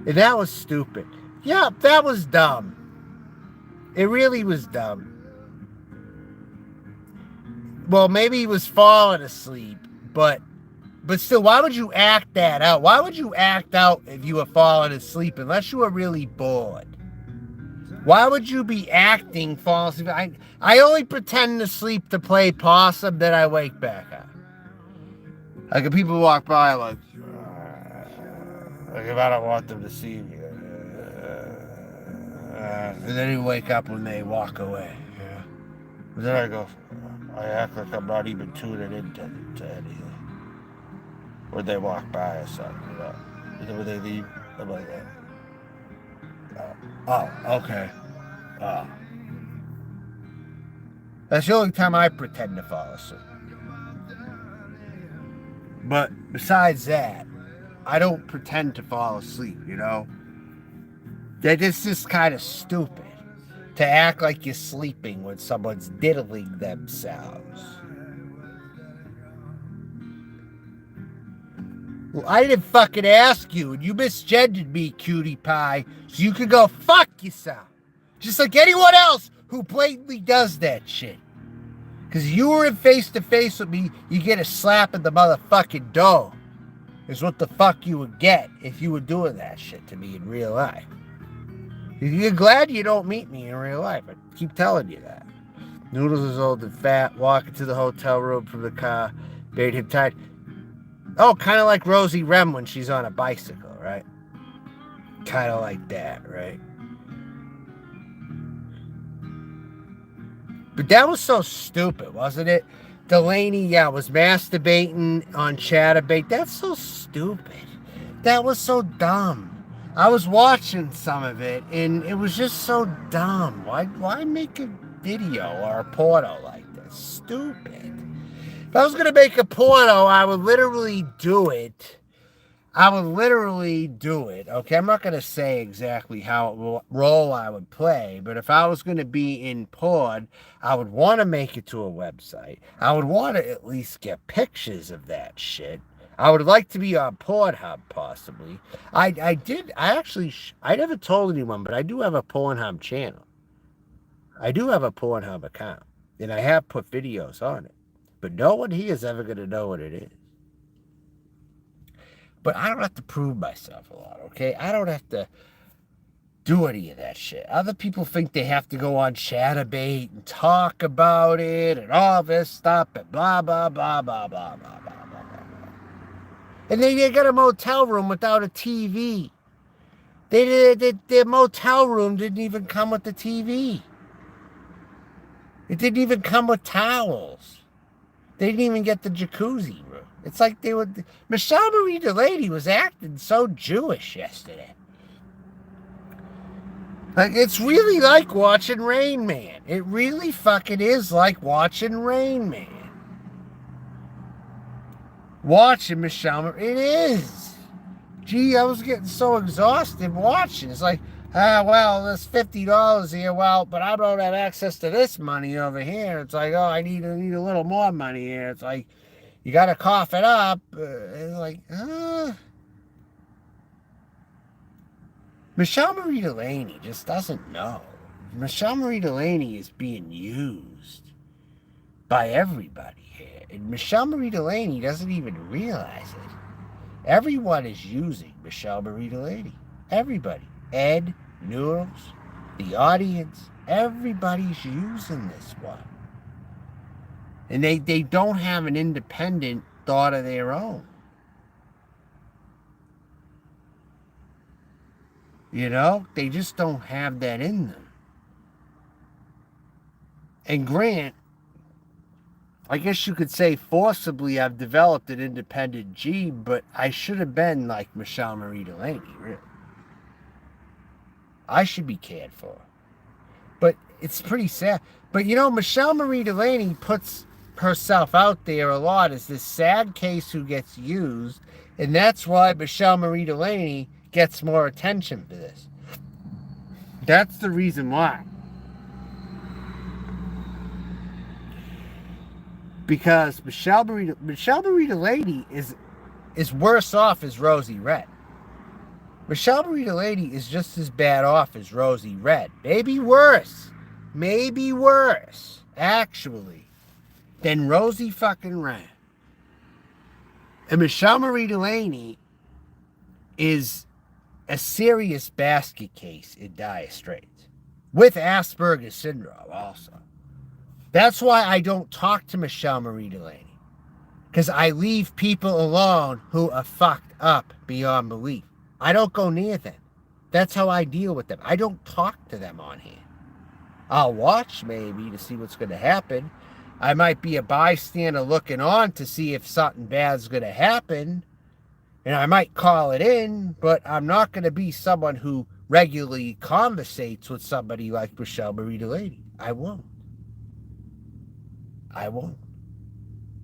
And that was stupid. Yeah, that was dumb. It really was dumb. Well, maybe he was falling asleep, but still, why would you act that out? Why would you act out if you were falling asleep unless you were really bored? Why would you be acting falling asleep? I only pretend to sleep to play possum, then I wake back up. Like if people walk by, like if I don't want them to see me, and then you wake up when they walk away. Yeah. But then I go, I act like I'm not even tuning into anything. When they walk by or something, you know. And then when they leave, I'm like, oh, okay. That's the only time I pretend to fall asleep. But besides that, I don't pretend to fall asleep, you know. That is just kind of stupid to act like you're sleeping when someone's diddling themselves. Well, I didn't fucking ask you, and you misgendered me, cutie pie, so you could go fuck yourself. Just like anyone else who blatantly does that shit. Because you were in face-to-face with me, you get a slap in the motherfucking dough. Is what the fuck you would get if you were doing that shit to me in real life. You're glad you don't meet me in real life. I keep telling you that. Noodles is old and fat, walking to the hotel room from the car, made him tired. Oh, kind of like Rosie Rem when she's on a bicycle, right? Kind of like that, right? But that was so stupid, wasn't it? Delaney, was masturbating on Chatterbait. That's so stupid. That was so dumb. I was watching some of it, and it was just so dumb. Why make a video or a porno like this? Stupid. If I was going to make a porno, I would literally do it. Okay, I'm not going to say exactly how role I would play, but if I was going to be in porn, I would want to make it to a website. I would want to at least get pictures of that shit. I would like to be on Pornhub, possibly. I never told anyone, but I do have a Pornhub channel. I do have a Pornhub account, and I have put videos on it. But no one here is ever going to know what it is. But I don't have to prove myself a lot, okay? I don't have to do any of that shit. Other people think they have to go on Chatterbait and talk about it and all this stuff and blah, blah, blah, blah, blah, blah, blah, blah, blah, blah. And they got a motel room without a TV. Their motel room didn't even come with the TV. It didn't even come with towels. They didn't even get the jacuzzi room. It's like they were... Michelle Marie Delaney was acting so Jewish yesterday. Like, it's really like watching Rain Man. It really fucking is like watching Rain Man. Watching Michelle Marie... It is. Gee, I was getting so exhausted watching. It's like, well, there's $50 here. Well, but I don't have access to this money over here. It's like, oh, I need a little more money here. It's like, you got to cough it up. It's like, Michelle Marie Delaney just doesn't know. Michelle Marie Delaney is being used by everybody here. And Michelle Marie Delaney doesn't even realize it. Everyone is using Michelle Marie Delaney. Everybody. Ed, Noodles, the audience, everybody's using this one. And they don't have an independent thought of their own. You know? They just don't have that in them. And Grant, I guess you could say forcibly I've developed an independent gene, but I should have been like Michelle Marie Delaney, really. I should be cared for. But it's pretty sad. But you know, Michelle Marie Delaney puts herself out there a lot as this sad case who gets used, and that's why Michelle Marie Delaney gets more attention for this. That's the reason why. Because Michelle Marie Delaney is worse off as Rosie Red. Michelle Marie Delaney is just as bad off as Rosie Red. Maybe worse, actually, than Rosie fucking Red. And Michelle Marie Delaney is a serious basket case in Dire Straits. With Asperger's syndrome also. That's why I don't talk to Michelle Marie Delaney. Because I leave people alone who are fucked up beyond belief. I don't go near them. That's how I deal with them. I don't talk to them on here. I'll watch maybe to see what's going to happen. I might be a bystander looking on to see if something bad's going to happen. And I might call it in, but I'm not going to be someone who regularly conversates with somebody like Michelle Marie Delaney. I won't.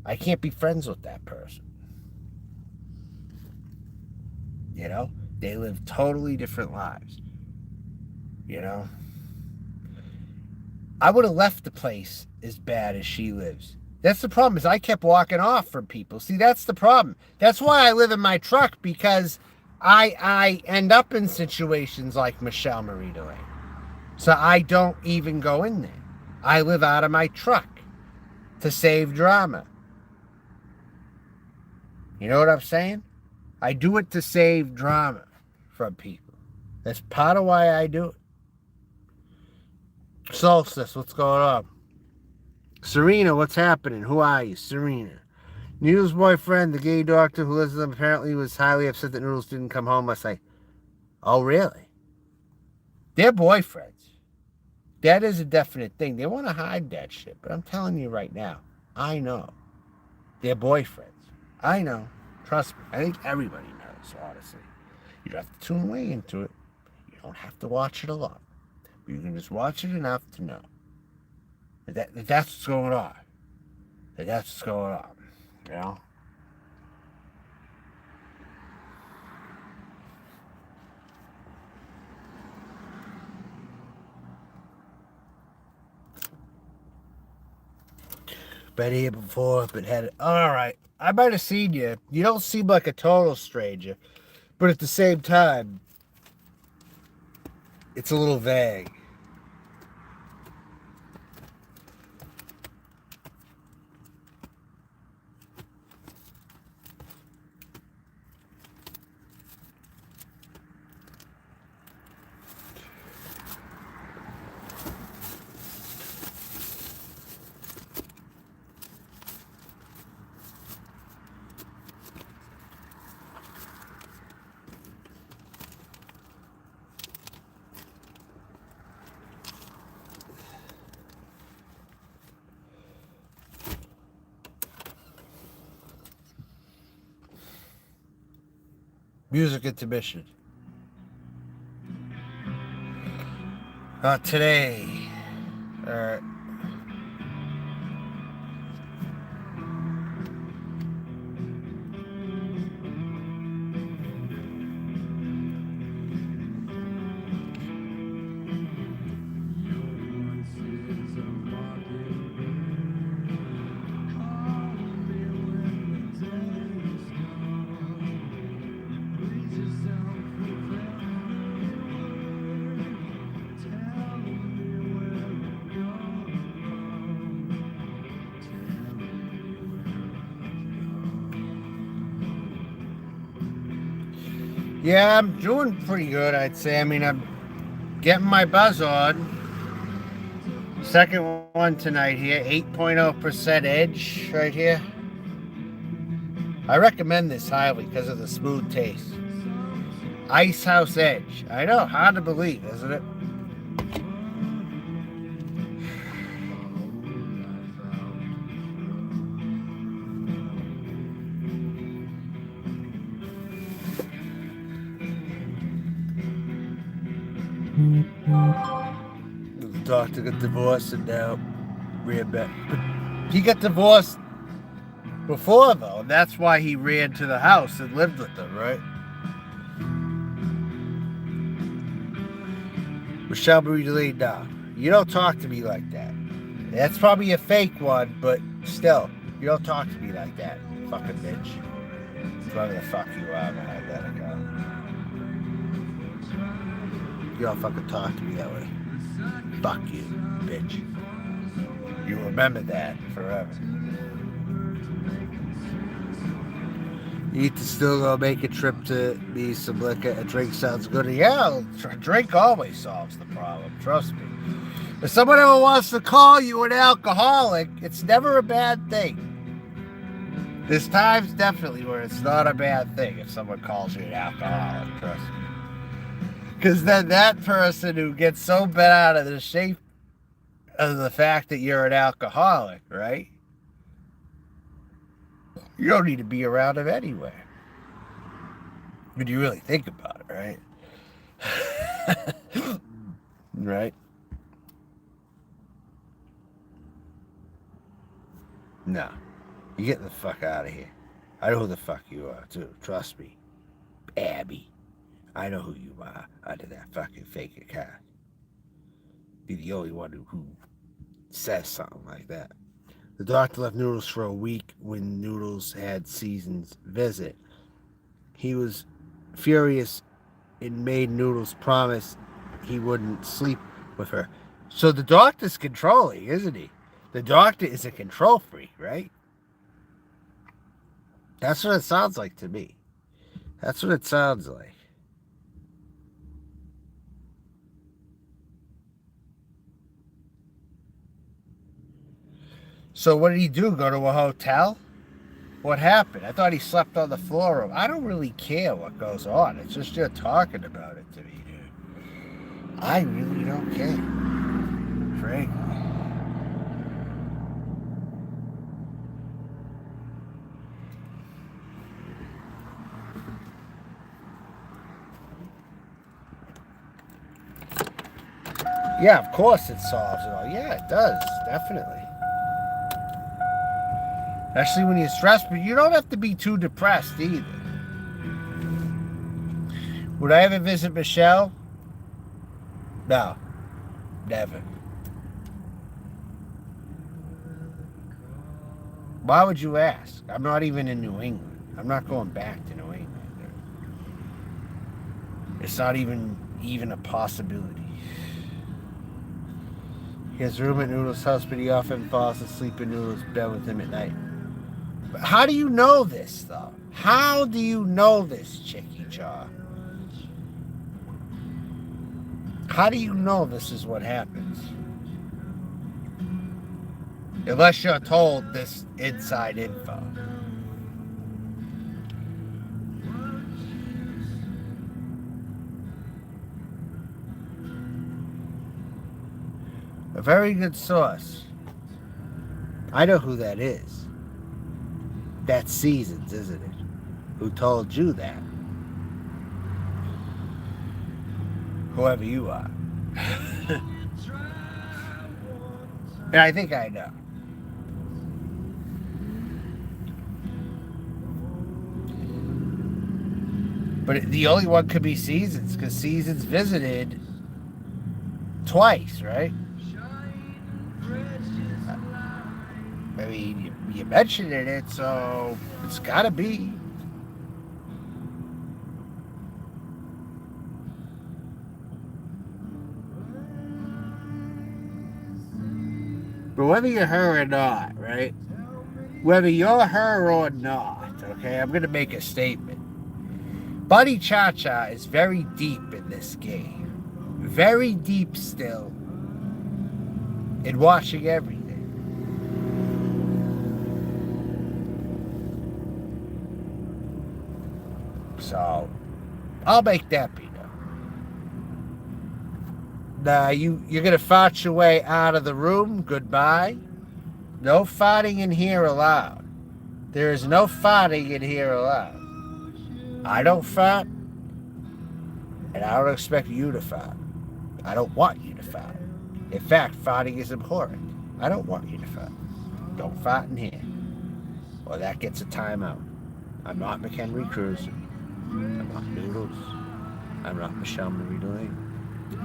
I can't be friends with that person. You know? They live totally different lives. You know? I would have left the place as bad as she lives. That's the problem, is I kept walking off from people. See, that's the problem. That's why I live in my truck, because I end up in situations like Michelle Marie Delaney. So I don't even go in there. I live out of my truck to save drama. You know what I'm saying? I do it to save drama from people. That's part of why I do it. Solstice, what's going on? Serena, what's happening? Who are you? Serena. Noodles' boyfriend, the gay doctor who lives with them, apparently was highly upset that Noodles didn't come home last night. Oh, really? They're boyfriends. That is a definite thing. They want to hide that shit, but I'm telling you right now, I know. They're boyfriends. I know. Trust me. I think everybody knows, honestly. You don't have to tune way into it. You don't have to watch it a lot. But you can just watch it enough to know that's what's going on. That's what's going on. You know? Been here before, but had it. All right. I might have seen you. You don't seem like a total stranger. But at the same time, it's a little vague. Music intermission. Not today. Alright. Yeah, I'm doing pretty good, I'd say. I mean, I'm getting my buzz on. Second one tonight here, 8.0% edge right here. I recommend this highly because of the smooth taste. Ice House Edge. I know, hard to believe, isn't it? The doctor got divorced and now ran back. But he got divorced before, though, and that's why he ran to the house and lived with them, right? Michelle Marie delayed now. You don't talk to me like that. That's probably a fake one, but still, you don't talk to me like that, fucking bitch. Whoever the fuck you are behind that account. You don't fucking talk to me that way. Fuck you, bitch. You remember that forever. You need to still go make a trip to me some liquor. A drink sounds good. Yeah, a drink always solves the problem. Trust me. If someone ever wants to call you an alcoholic, it's never a bad thing. There's times definitely where it's not a bad thing if someone calls you an alcoholic. Trust me. Because then that person who gets so bent out of the shape of the fact that you're an alcoholic, right? You don't need to be around him anyway. When you really think about it, right? Right? No. You get the fuck out of here. I know who the fuck you are, too. Trust me. Abby. I know who you are under that fucking fake account. You're the only one who says something like that. The doctor left Noodles for a week when Noodles had Season's visit. He was furious and made Noodles promise he wouldn't sleep with her. So the doctor's controlling, isn't he? The doctor is a control freak, right? That's what it sounds like to me. That's what it sounds like. So what did he do? Go to a hotel? What happened? I thought he slept on the floor. I don't really care what goes on. It's just you're talking about it to me, dude. I really don't care. Frankly. Yeah, of course it solves it all. Yeah, it does. Definitely. Especially when you're stressed, but you don't have to be too depressed either. Would I ever visit Michelle? No. Never. Why would you ask? I'm not even in New England. I'm not going back to New England. It's not even a possibility. He has a room at Noodles' house, but he often falls asleep in Noodles' bed with him at night. But how do you know this, though? How do you know this, Chicky Jaw? How do you know this is what happens? Unless you're told this inside info. A very good source. I know who that is. That's Seasons, isn't it? Who told you that? Whoever you are. And I think I know. But the only one could be Seasons, because Seasons visited twice, right? I mean, you mentioned it, so it's gotta be. But whether you're her or not, right? Whether you're her or not, okay, I'm gonna make a statement. Buddy Cha-Cha is very deep in this game. Very deep still in watching everything. So, I'll make that be known. Now, you're going to fart your way out of the room. Goodbye. No farting in here allowed. There is no farting in here allowed. I don't fart, and I don't expect you to fart. I don't want you to fart. In fact, farting is abhorrent. I don't want you to fart. Don't fart in here, or that gets a timeout. I'm not McHenry Cruiser. I'm not Noodles. I'm not Michelle Marie Delane.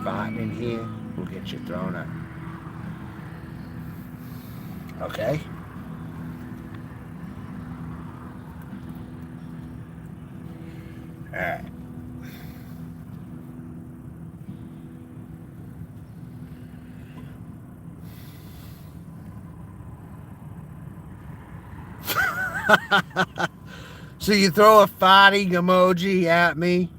Farting in here will get you thrown out. Okay? Alright. So you throw a farting emoji at me?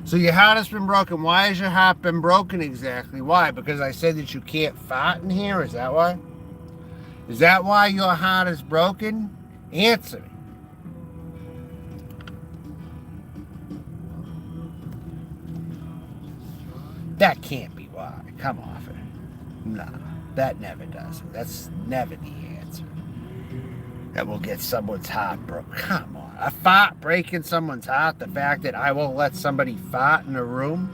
So your heart has been broken. Why has your heart been broken exactly? Why? Because I said that you can't fart in here? Is that why? Is that why your heart is broken? Answer me. That can't be why. Come off it. No, that never does it. That's never the answer. That will get someone's heart broken. Come on. A fart breaking someone's heart? The fact that I won't let somebody fart in a room?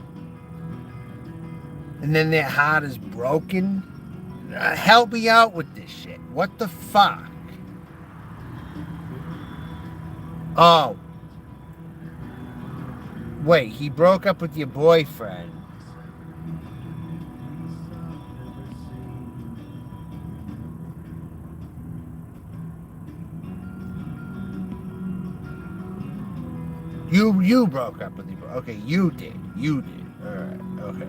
And then their heart is broken? Help me out with this shit. What the fuck? Oh. Wait, he broke up with your boyfriend. You broke up with your boyfriend. Okay, you did. You did. Alright, okay.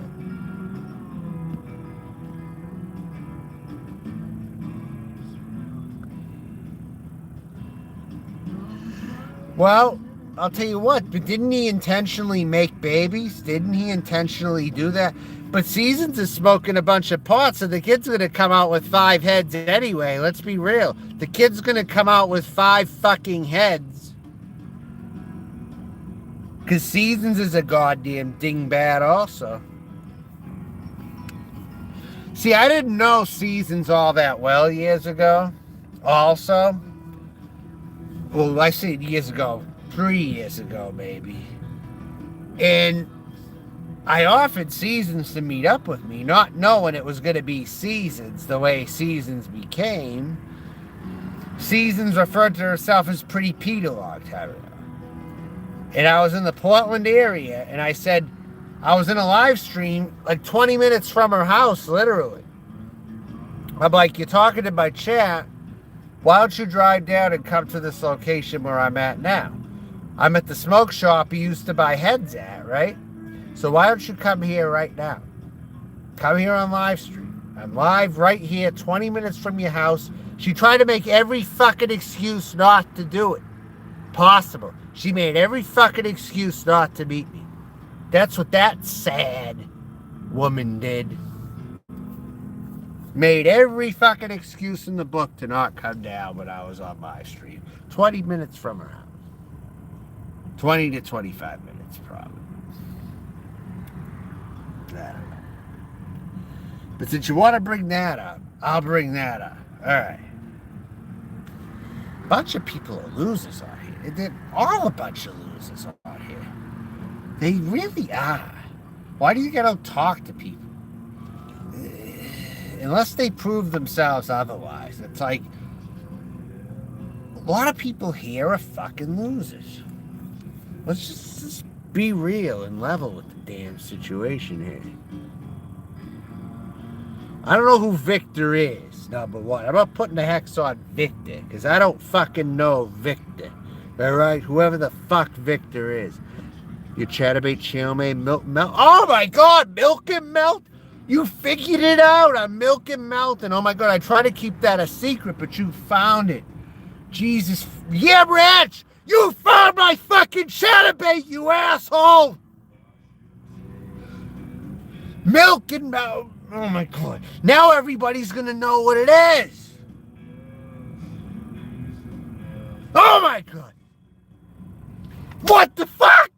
Well, I'll tell you what, but didn't he intentionally make babies? Didn't he intentionally do that? But Seasons is smoking a bunch of pot, so the kid's going to come out with 5 heads anyway. Let's be real. The kid's going to come out with 5 fucking heads. Because Seasons is a goddamn dingbat also. See, I didn't know Seasons all that well years ago. Also. Well, I said years ago. 3 years ago, maybe. And I offered Seasons to meet up with me, not knowing it was going to be Seasons the way Seasons became. Seasons referred to herself as Pretty Peter long time ago. And I was in the Portland area, and I said, I was in a live stream like 20 minutes from her house, literally. I'm like, you're talking to my chat. Why don't you drive down and come to this location where I'm at now? I'm at the smoke shop you used to buy heads at, right? So why don't you come here right now? Come here on live stream. I'm live right here, 20 minutes from your house. She tried to make every fucking excuse not to do it possible. She made every fucking excuse not to meet me. That's what that sad woman did. Made every fucking excuse in the book to not come down when I was on my stream. 20 minutes from her house. 20 to 25 minutes, probably. I don't know. But since you want to bring that up, I'll bring that up. All right. bunch of people are losers out here. They're all a bunch of losers out here. They really are. Why do you think I don't talk to people? Unless they prove themselves otherwise. It's like, a lot of people here are fucking losers. Let's just be real and level with the damn situation here. I don't know who Victor is, number one. I'm not putting the hex on Victor, because I don't fucking know Victor. Alright? Whoever the fuck Victor is. Your chatterbait channel made milk melt. Oh my god, milk and melt? You figured it out on milk and melt. And oh my god, I try to keep that a secret, but you found it. Jesus. Yeah, Ranch! You found my fucking chatterbait, you asshole! Milk and melt. Oh my god. Now everybody's gonna know what it is. Oh my god. What the fuck?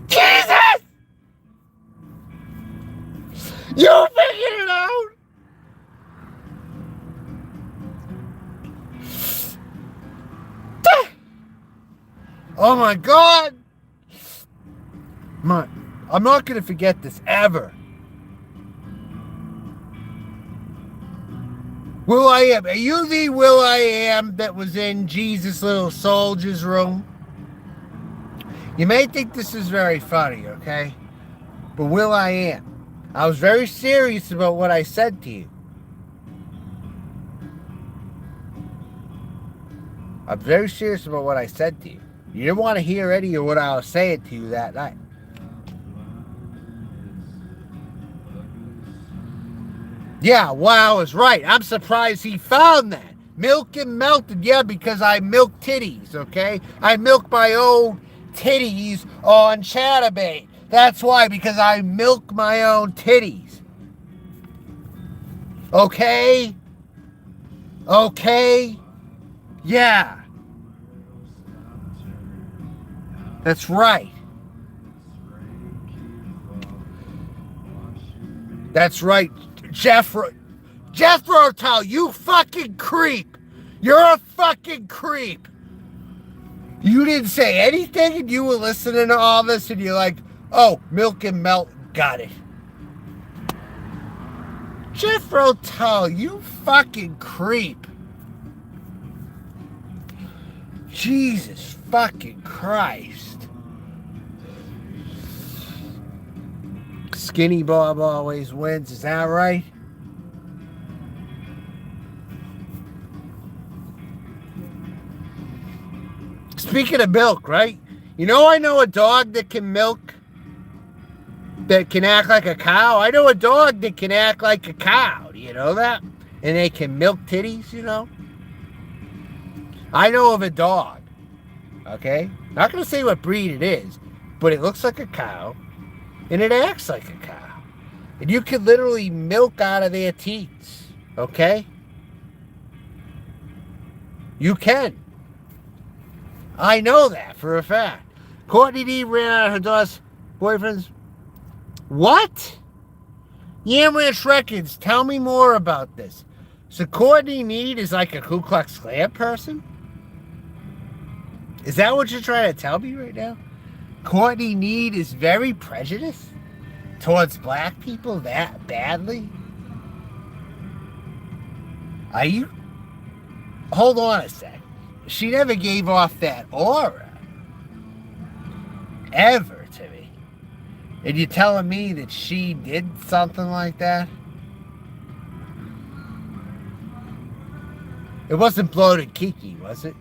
Jesus! You figured it out? Oh my god! I'm not gonna forget this ever. Will I Am. Are you the Will I Am that was in Jesus' Little Soldier's room? You may think this is very funny, okay? But Will I Am. I was very serious about what I said to you. I'm very serious about what I said to you. You didn't want to hear any of what I was saying to you that night. Yeah, well, I was right. I'm surprised he found that. Milk and melted, yeah, because I milk titties, okay? I milk my own titties on Chatterbait. That's why, because I milk my own titties. Okay? Okay? Yeah. That's right. That's right, Jethro Tull, you fucking creep. You're a fucking creep. You didn't say anything and you were listening to all this and you're like, oh, milk and melt, got it. Jethro Tull, you fucking creep. Jesus fucking Christ. Skinny Bob always wins, is that right? Speaking of milk, right? You know I know a dog that can milk, that can act like a cow. I know a dog that can act like a cow. Do you know that? And they can milk titties, you know? I know of a dog, okay? Not going to say what breed it is, but it looks like a cow. And it acts like a cow. And you can literally milk out of their teats. Okay? You can. I know that for a fact. Courtney D ran out of her daughter's boyfriend's. What? Yam Ranch Records, tell me more about this. So Courtney Need is like a Ku Klux Klan person? Is that what you're trying to tell me right now? Courtney Need is very prejudiced towards black people that badly? Are you? Hold on a sec. She never gave off that aura. Ever to me. And you're telling me that she did something like that? It wasn't Bloated Kiki, was it?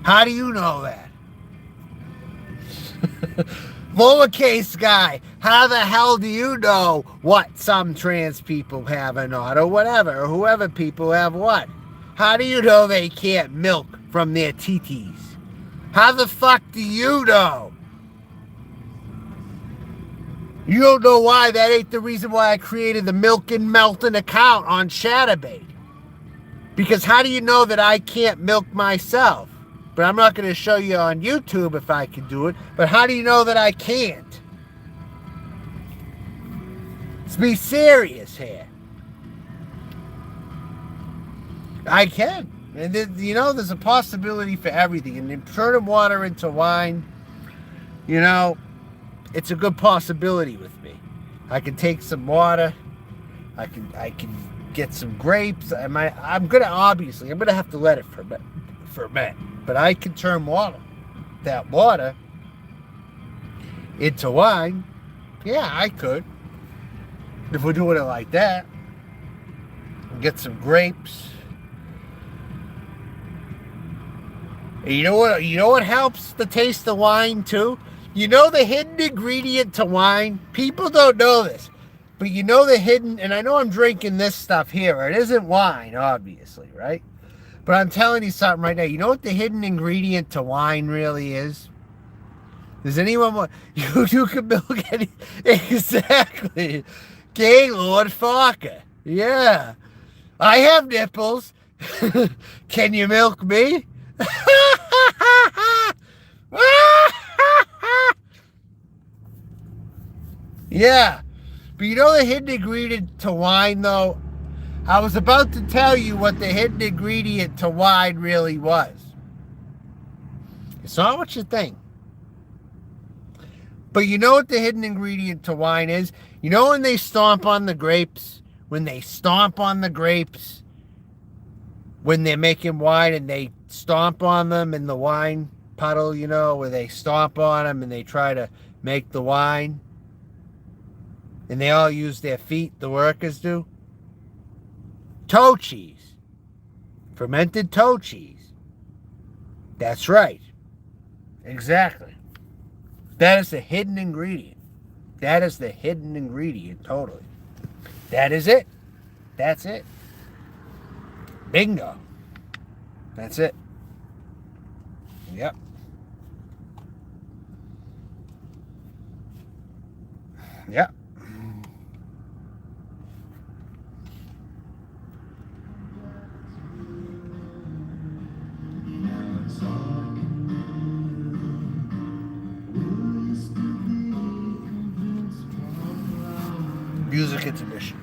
How do you know that? Lowercase guy, how the hell do you know what some trans people have or not, or whatever, or whoever people have what? How do you know they can't milk from their titties? How the fuck do you know? You don't know why. That ain't the reason why I created the Milk and Melton account on Chatterbait. Because how do you know that I can't milk myself? But I'm not going to show you on YouTube if I can do it. But how do you know that I can't? Let's be serious here. I can. And there's a possibility for everything. And then turning water into wine, it's a good possibility with me. I can take some water. I can get some grapes. I'm gonna have to let it ferment. But I can turn that water into wine. Yeah, I could. If we're doing it like that. Get some grapes. And you know what helps the taste of wine too? The hidden ingredient to wine? People don't know this. But the hidden, and I know I'm drinking this stuff here. It isn't wine, obviously, right? But I'm telling you something right now. You know what the hidden ingredient to wine really is? Does anyone want... You can milk any... Exactly. Gaylord Farker. Yeah. I have nipples. Can you milk me? Yeah. But the hidden ingredient to wine, though? I was about to tell you what the hidden ingredient to wine really was. It's not what you think. But you know what the hidden ingredient to wine is? When they stomp on the grapes? When they stomp on the grapes? When they're making wine and they stomp on them in the wine puddle, where they stomp on them and they try to make the wine? And they all use their feet, the workers do. Toe cheese. Fermented toe cheese. That's right. Exactly. That is the hidden ingredient. That is the hidden ingredient, totally. That is it. That's it. Bingo. That's it. Yep. Yep. Music intermission.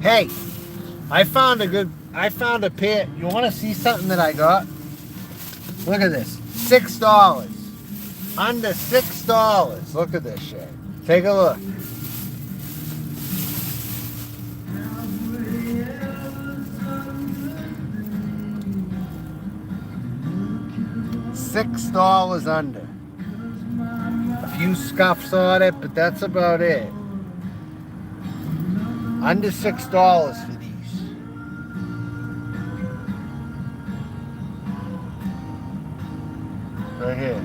Hey, I found a pair. You want to see something that I got? Look at this. $6. Under $6. Look at this shit. Take a look. $6 under. A few scuffs on it, but that's about it. Under $6 for these. Right here.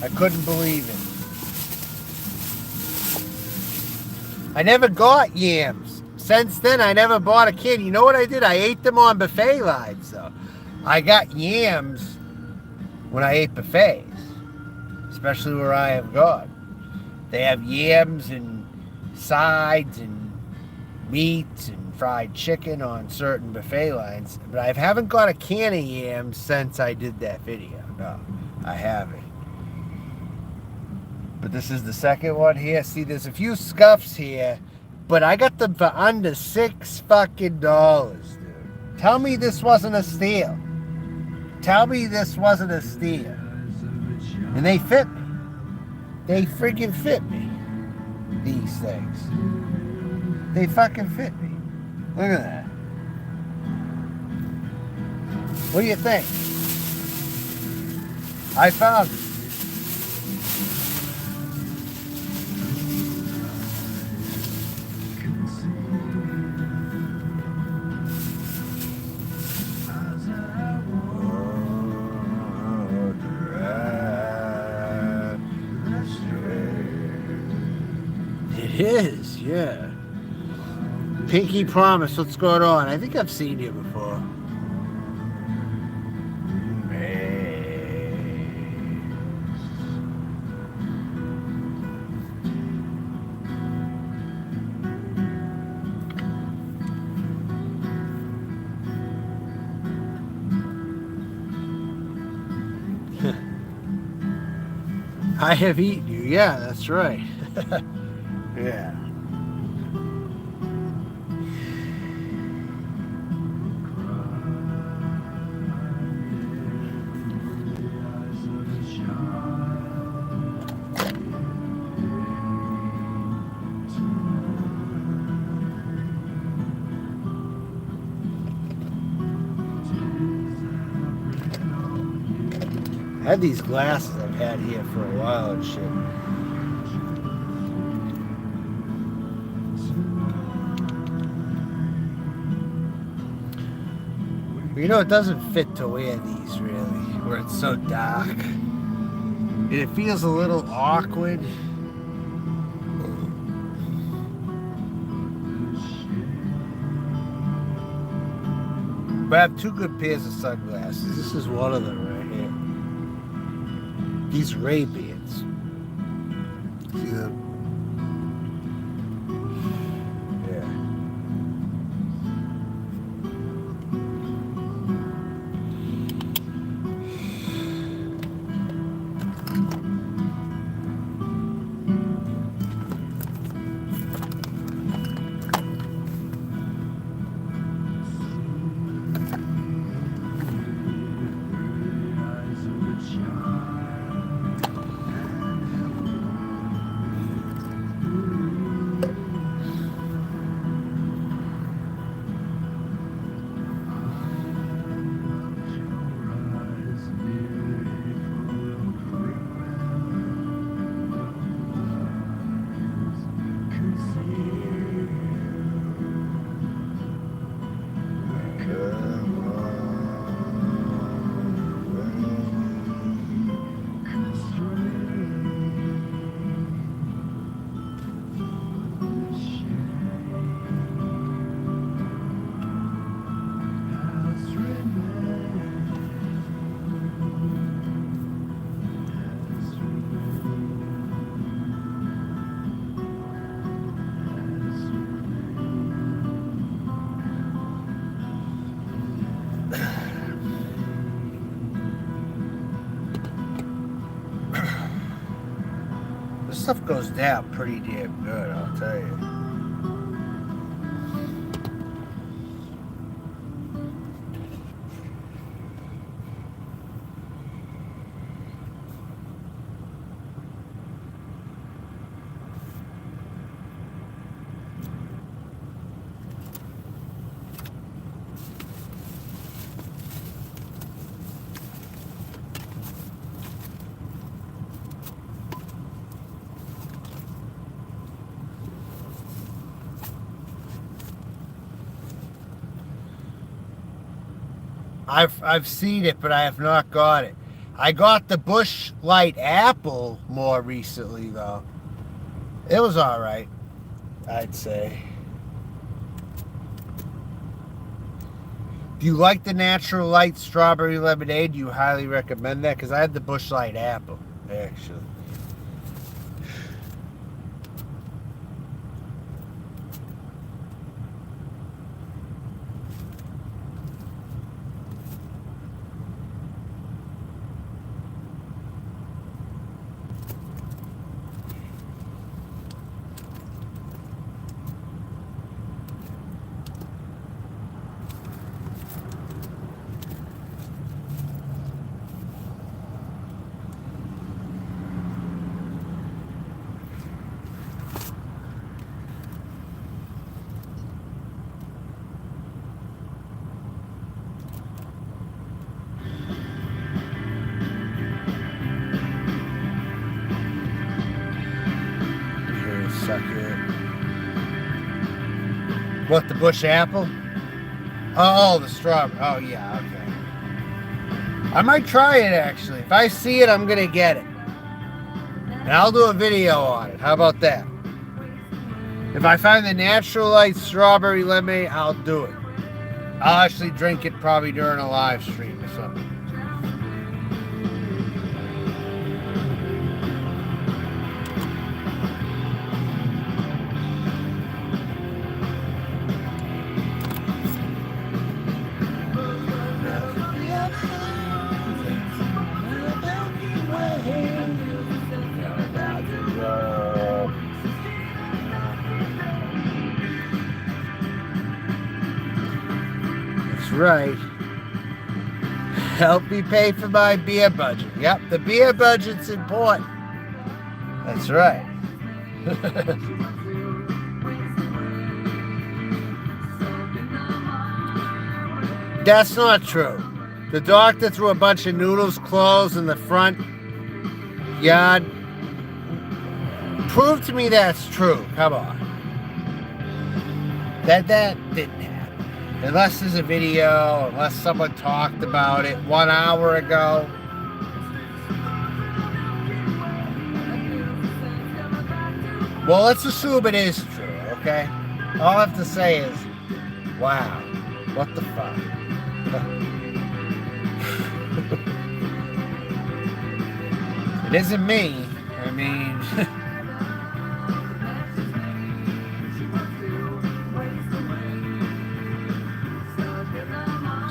I couldn't believe it. I never got yams. Since then, I never bought a can. You know what I did? I ate them on buffet lines, though. I got yams when I ate buffets, especially where I have gone. They have yams and sides and meat and fried chicken on certain buffet lines, but I haven't got a can of yams since I did that video. No, I haven't. But this is the second one here. See, there's a few scuffs here, but I got them for under $6 fucking dollars, dude. Tell me this wasn't a steal. Tell me this wasn't a steal. And they fit me. They freaking fit me. These things. They fucking fit me. Look at that. What do you think? I found it. It is, yeah. Pinky Promise, what's going on? I think I've seen you before. I have eaten you, yeah, that's right. Yeah. I had these glasses I've had here for a while and shit. You know, it doesn't fit to wear these really, where it's so dark. And it feels a little awkward. But I have two good pairs of sunglasses. This is one of them right here. These Ray-Bans. See them? Stuff goes down pretty damn good, I'll tell you. I've seen it, but I have not got it. I got the Bush Light Apple more recently, though. It was all right, I'd say. Do you like the Natural Light Strawberry Lemonade? Do you highly recommend that? Because I had the Bush Light Apple, actually. suck it. What, the bush apple? Oh, the strawberry. Oh, yeah, okay. I might try it, actually. If I see it, I'm going to get it. And I'll do a video on it. How about that? If I find the Natural Light strawberry lemonade, I'll do it. I'll actually drink it probably during a live stream or something. Right. Help me pay for my beer budget. Yep, the beer budget's important. That's right. That's not true. The doctor threw a bunch of Noodles clothes in the front yard. Prove to me that's true. Come on. That didn't happen. Unless there's a video, unless someone talked about it 1 hour ago. Well, let's assume it is true, okay? All I have to say is, wow, what the fuck? It isn't me. I mean...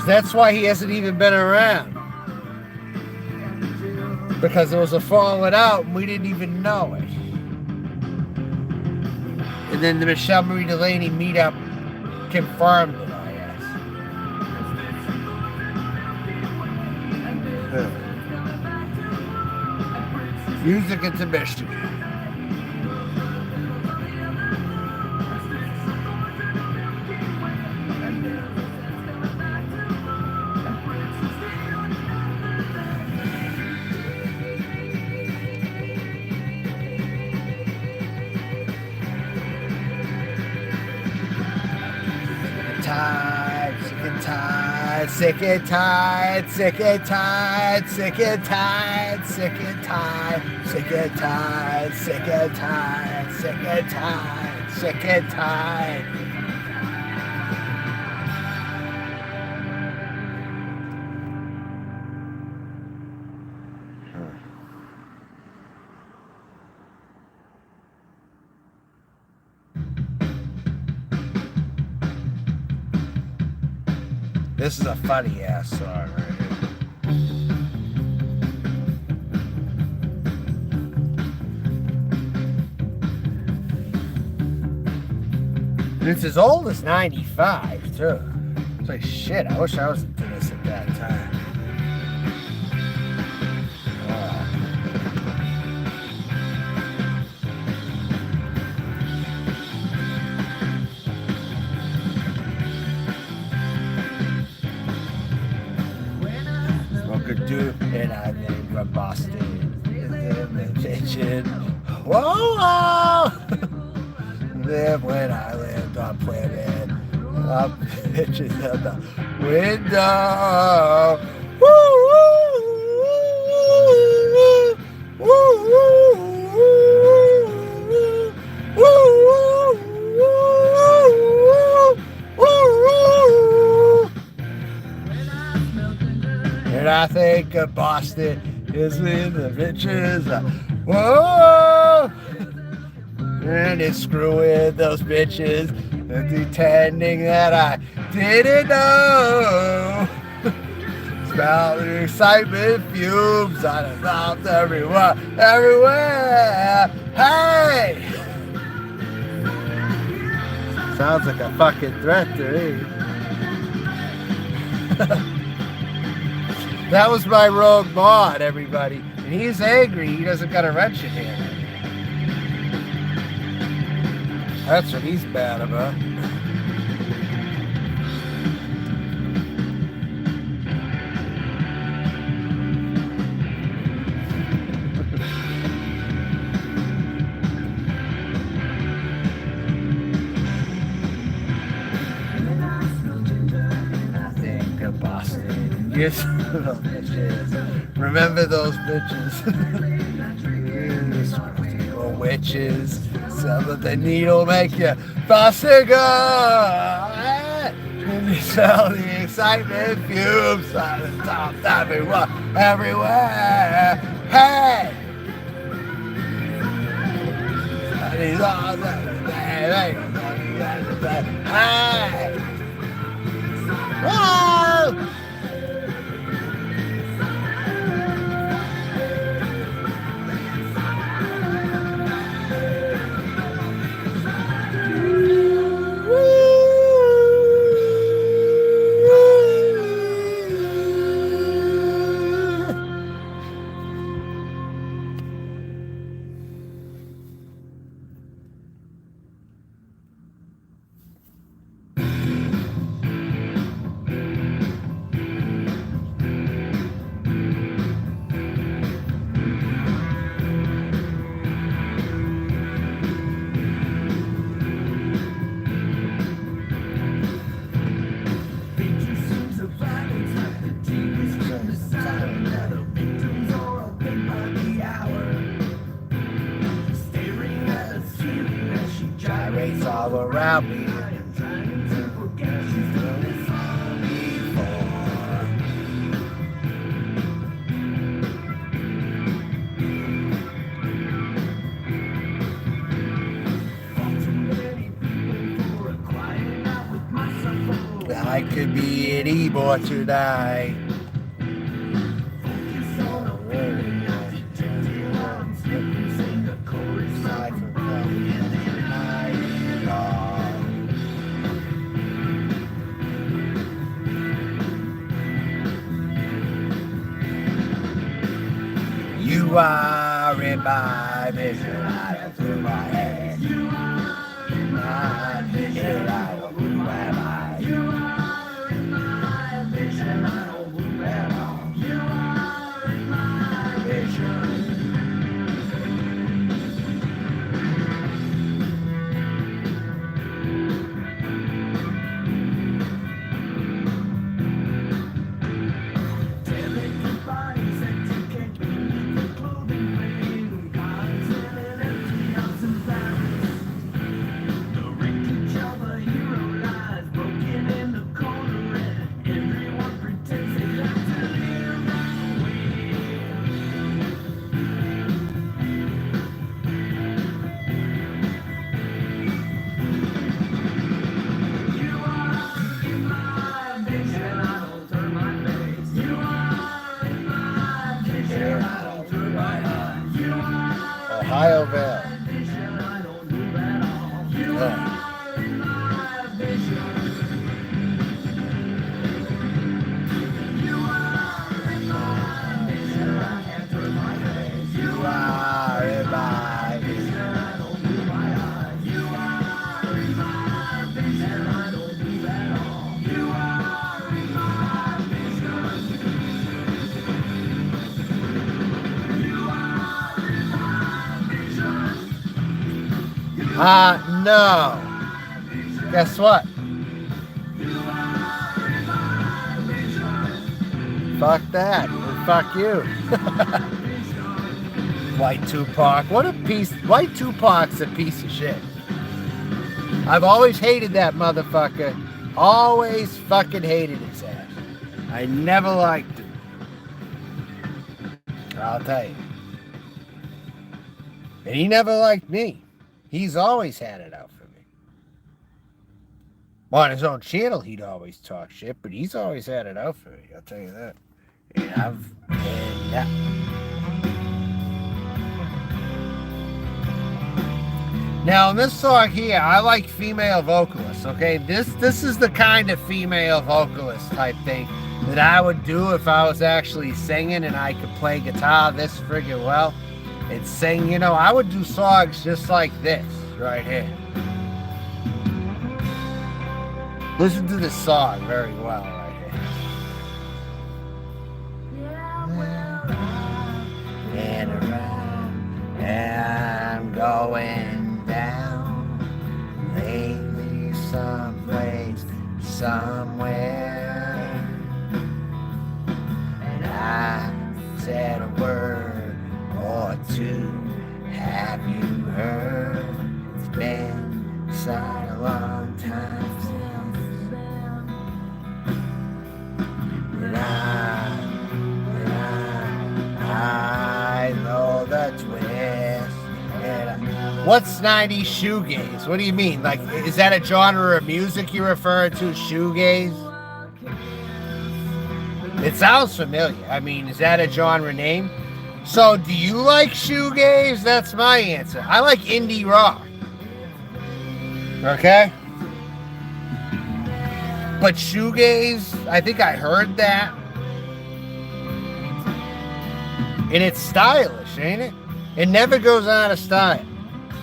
That's why he hasn't even been around. Because there was a falling out and we didn't even know it. And then the Michelle Marie Delaney meetup confirmed it, I guess. Music intermission. Sick and tired, sick and tired, sick and tired, sick and tired, sick and tired, sick and tired, sick and tired, sick and tired. This is a funny ass song right here. And it's as old as 95 too. It's like shit, I wish I was into this at that time. And I named from Boston in the kitchen. Whoa, whoa. Live when I lived on Plymouth. Up bitches out the window. Woo, woo, woo, woo, and I think of Boston is in the bitches. Whoa! And it's screwing those bitches and pretending that I didn't know. Smell the excitement fumes on the mouth everywhere. Hey! Sounds like a fucking threat to me. That was my rogue mod, everybody. And he's angry. He doesn't got a wrench in hand. That's what he's bad about. Yes, those bitches. Remember those bitches. Or witches. Some of the needle make you faster go. And you sell the excitement fumes on the top everywhere. Hey! And he's all that. Hey! Whoa! All around me. I could be an e-boy tonight. You are in my vision, I don't through my head. You are in my vision, I don't move my mind. You are in my vision, I don't move at all. You are in my vision. Ohio Vale. No. Guess what? Fuck that. And fuck you. White Tupac. What a piece. White Tupac's a piece of shit. I've always hated that motherfucker. Always fucking hated his ass. I never liked him. I'll tell you. And he never liked me. He's always had it out for me. On his own channel, he'd always talk shit, but he's always had it out for me. I'll tell you that. Now, in this song here, I like female vocalists, okay? This is the kind of female vocalist type thing that I would do if I was actually singing and I could play guitar this friggin' well. And sing, you know, I would do songs just like this right here. Listen to this song very well right here. And around, and I'm going down lately someplace, somewhere. I said a word or two. Have you heard? It's been such a long time since. And I know the twist. What's 90s shoegaze? What do you mean? Like, is that a genre of music you refer to, shoegaze? It sounds familiar. I mean, is that a genre name? So, do you like shoegaze? That's my answer. I like indie rock. Okay? But shoegaze, I think I heard that. And it's stylish, ain't it? It never goes out of style.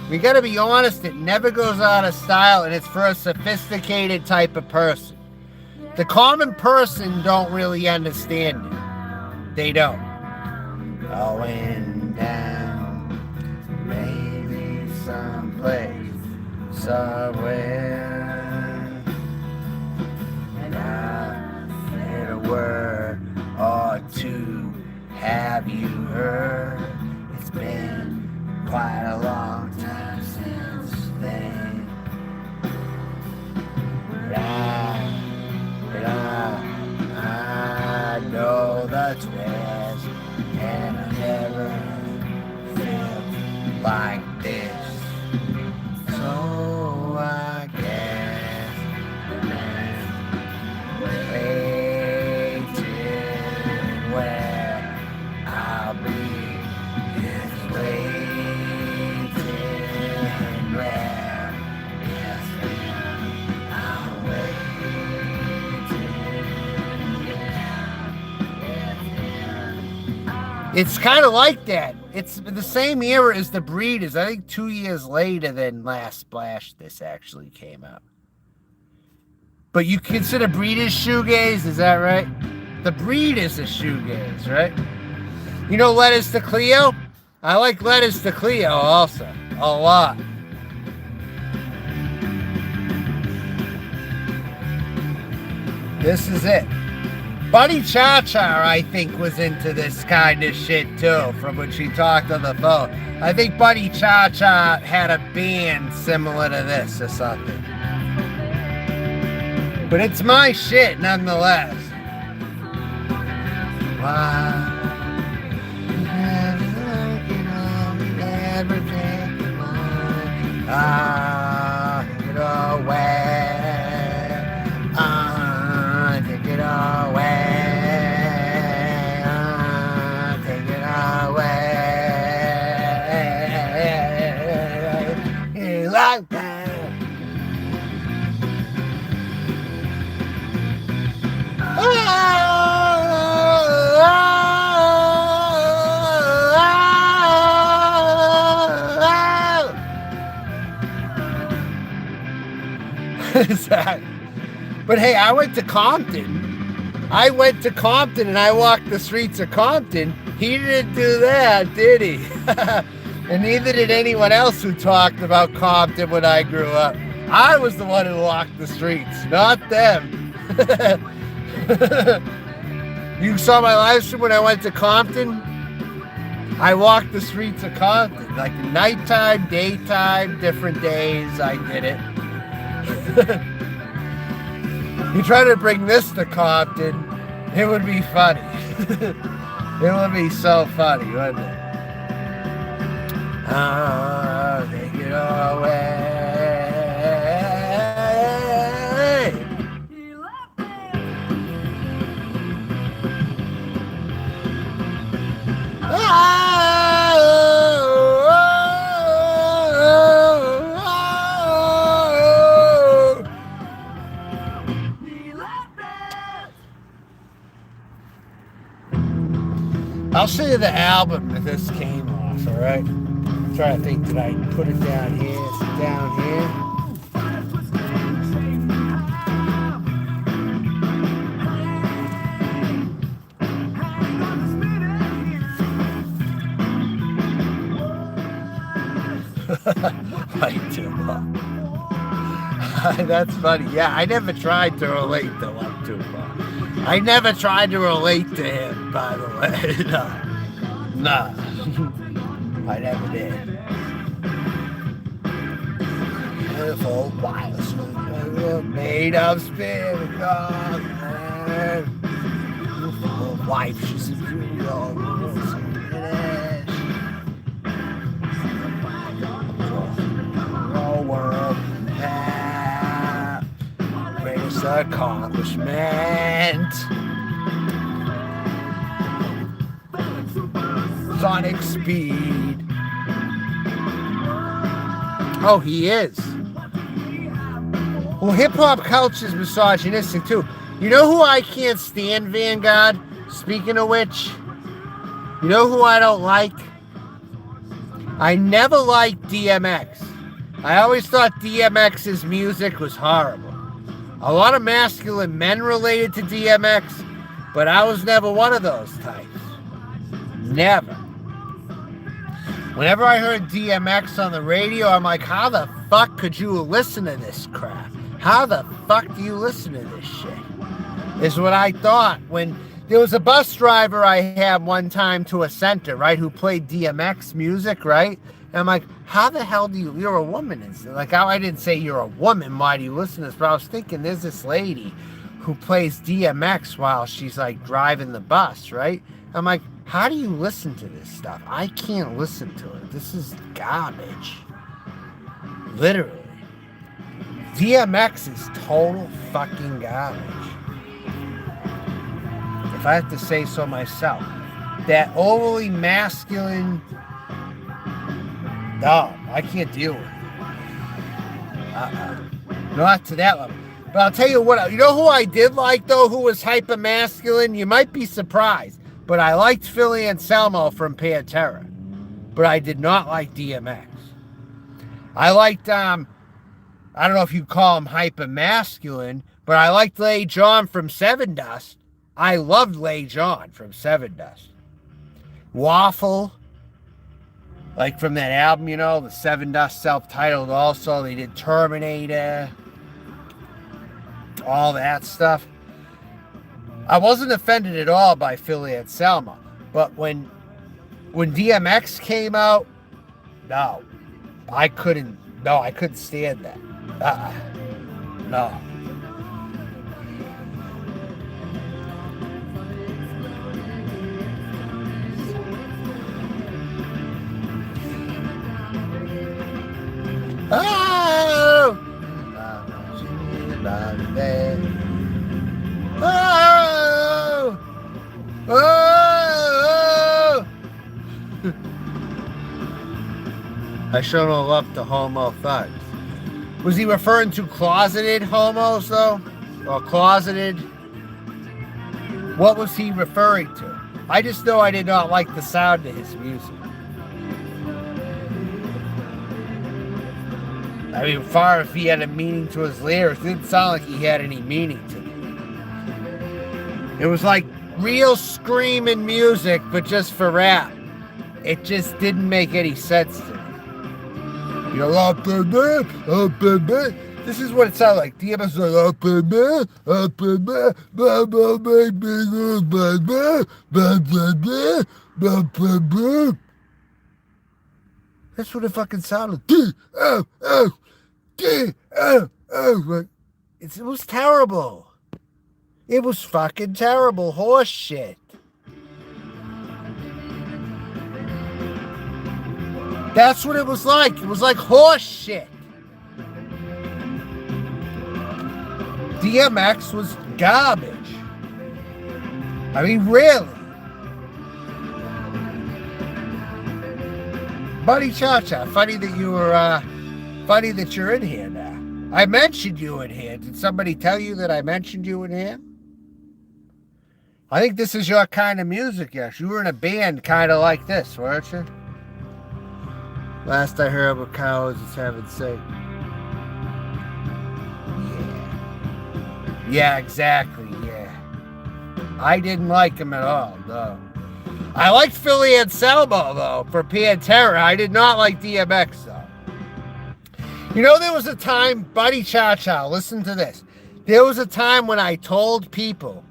We gotta be honest, it never goes out of style, and it's for a sophisticated type of person. The common person don't really understand it. They don't. Going down, maybe someplace, somewhere. And I said a word or two. Have you heard? It's been quite a long time since then. But I know the twist, and I never felt like this. So I guess waiting where I'll be is waiting where yes, I'm waiting. It's kind of like that. It's the same era as the Breeders. I think 2 years later than Last Splash this actually came out. But you consider Breeders shoegaze, is that right? The Breeders are shoegaze, right? You know Letters to Cleo? I like Letters to Cleo also, a lot. This is it. Buddy Cha-Cha, I think, was into this kind of shit too, from when she talked on the phone. I think Buddy Cha-Cha had a band similar to this or something. But it's my shit nonetheless. Wow. Take it away. Take it away. Take it away. Like that. But hey, I went to Compton and I walked the streets of Compton. He didn't do that, did he? And neither did anyone else who talked about Compton when I grew up. I was the one who walked the streets, not them. You saw my live stream when I went to Compton? I walked the streets of Compton, like nighttime, daytime, different days, I did it. You try to bring this to Compton, it would be funny. It would be so funny, wouldn't it? Take it away. I'll show you the album that this came off, alright? I'm trying to think, did I put it down here? Is it down here? Like Tupac. That's funny. Yeah, I never tried to relate to like Tupac. I never tried to relate to him, by the way. No. I never did. Beautiful wireless made of spirit. Beautiful wife, she's a real world. Greatest accomplishment. Sonic speed. Oh, he is. Well, hip-hop culture is misogynistic, too. You know who I can't stand, Vanguard? Speaking of which, you know who I don't like? I never liked DMX. I always thought DMX's music was horrible. A lot of masculine men related to DMX, but I was never one of those types. Never. Whenever I heard DMX on the radio, I'm like, how the fuck could you listen to this crap? How the fuck do you listen to this shit? Is what I thought when there was a bus driver I had one time to a center, right, who played DMX music, right? And I'm like, how the hell do you're a woman? And like, I didn't say you're a woman, why do you listen to this? But I was thinking there's this lady who plays DMX while she's like driving the bus, right? I'm like, how do you listen to this stuff? I can't listen to it. This is garbage. Literally. DMX is total fucking garbage. If I have to say so myself. That overly masculine... No, I can't deal with it. Not to that level. But I'll tell you what, you know who I did like, though, who was hyper masculine? You might be surprised. But I liked Philly Anselmo from Pantera. But I did not like DMX. I liked, I don't know if you call him hyper masculine, but I liked Lay John from Seven Dust. I loved Lay John from Seven Dust. Waffle, like from that album, you know, the Seven Dust self-titled also. They did Terminator, all that stuff. I wasn't offended at all by Philly Anselmo, but when DMX came out, no, I couldn't stand that. No. Oh! Oh! Oh! I sure don't love the homo thugs. Was he referring to closeted homos, though? Or closeted? What was he referring to? I just know I did not like the sound of his music. I mean, far if he had a meaning to his lyrics, it didn't sound like he had any meaning to it. It was like real screaming music, but just for rap. It just didn't make any sense to me. You know, this is what it sounded like. DMX like, that's what it fucking sounded like. It was terrible. It was fucking terrible horse shit. That's what it was like. It was like horse shit. DMX was garbage. I mean, really. Buddy Cha-Cha, funny that you're in here now. I mentioned you in here. Did somebody tell you that I mentioned you in here? I think this is your kind of music, yes. You were in a band kind of like this, weren't you? Last I heard about cows is having sake. Yeah. Yeah, exactly, yeah. I didn't like him at all, no. I liked Philly Anselmo, though, for Pantera. I did not like DMX, though. You know, there was a time, Buddy Cha-Cha, listen to this. There was a time when I told people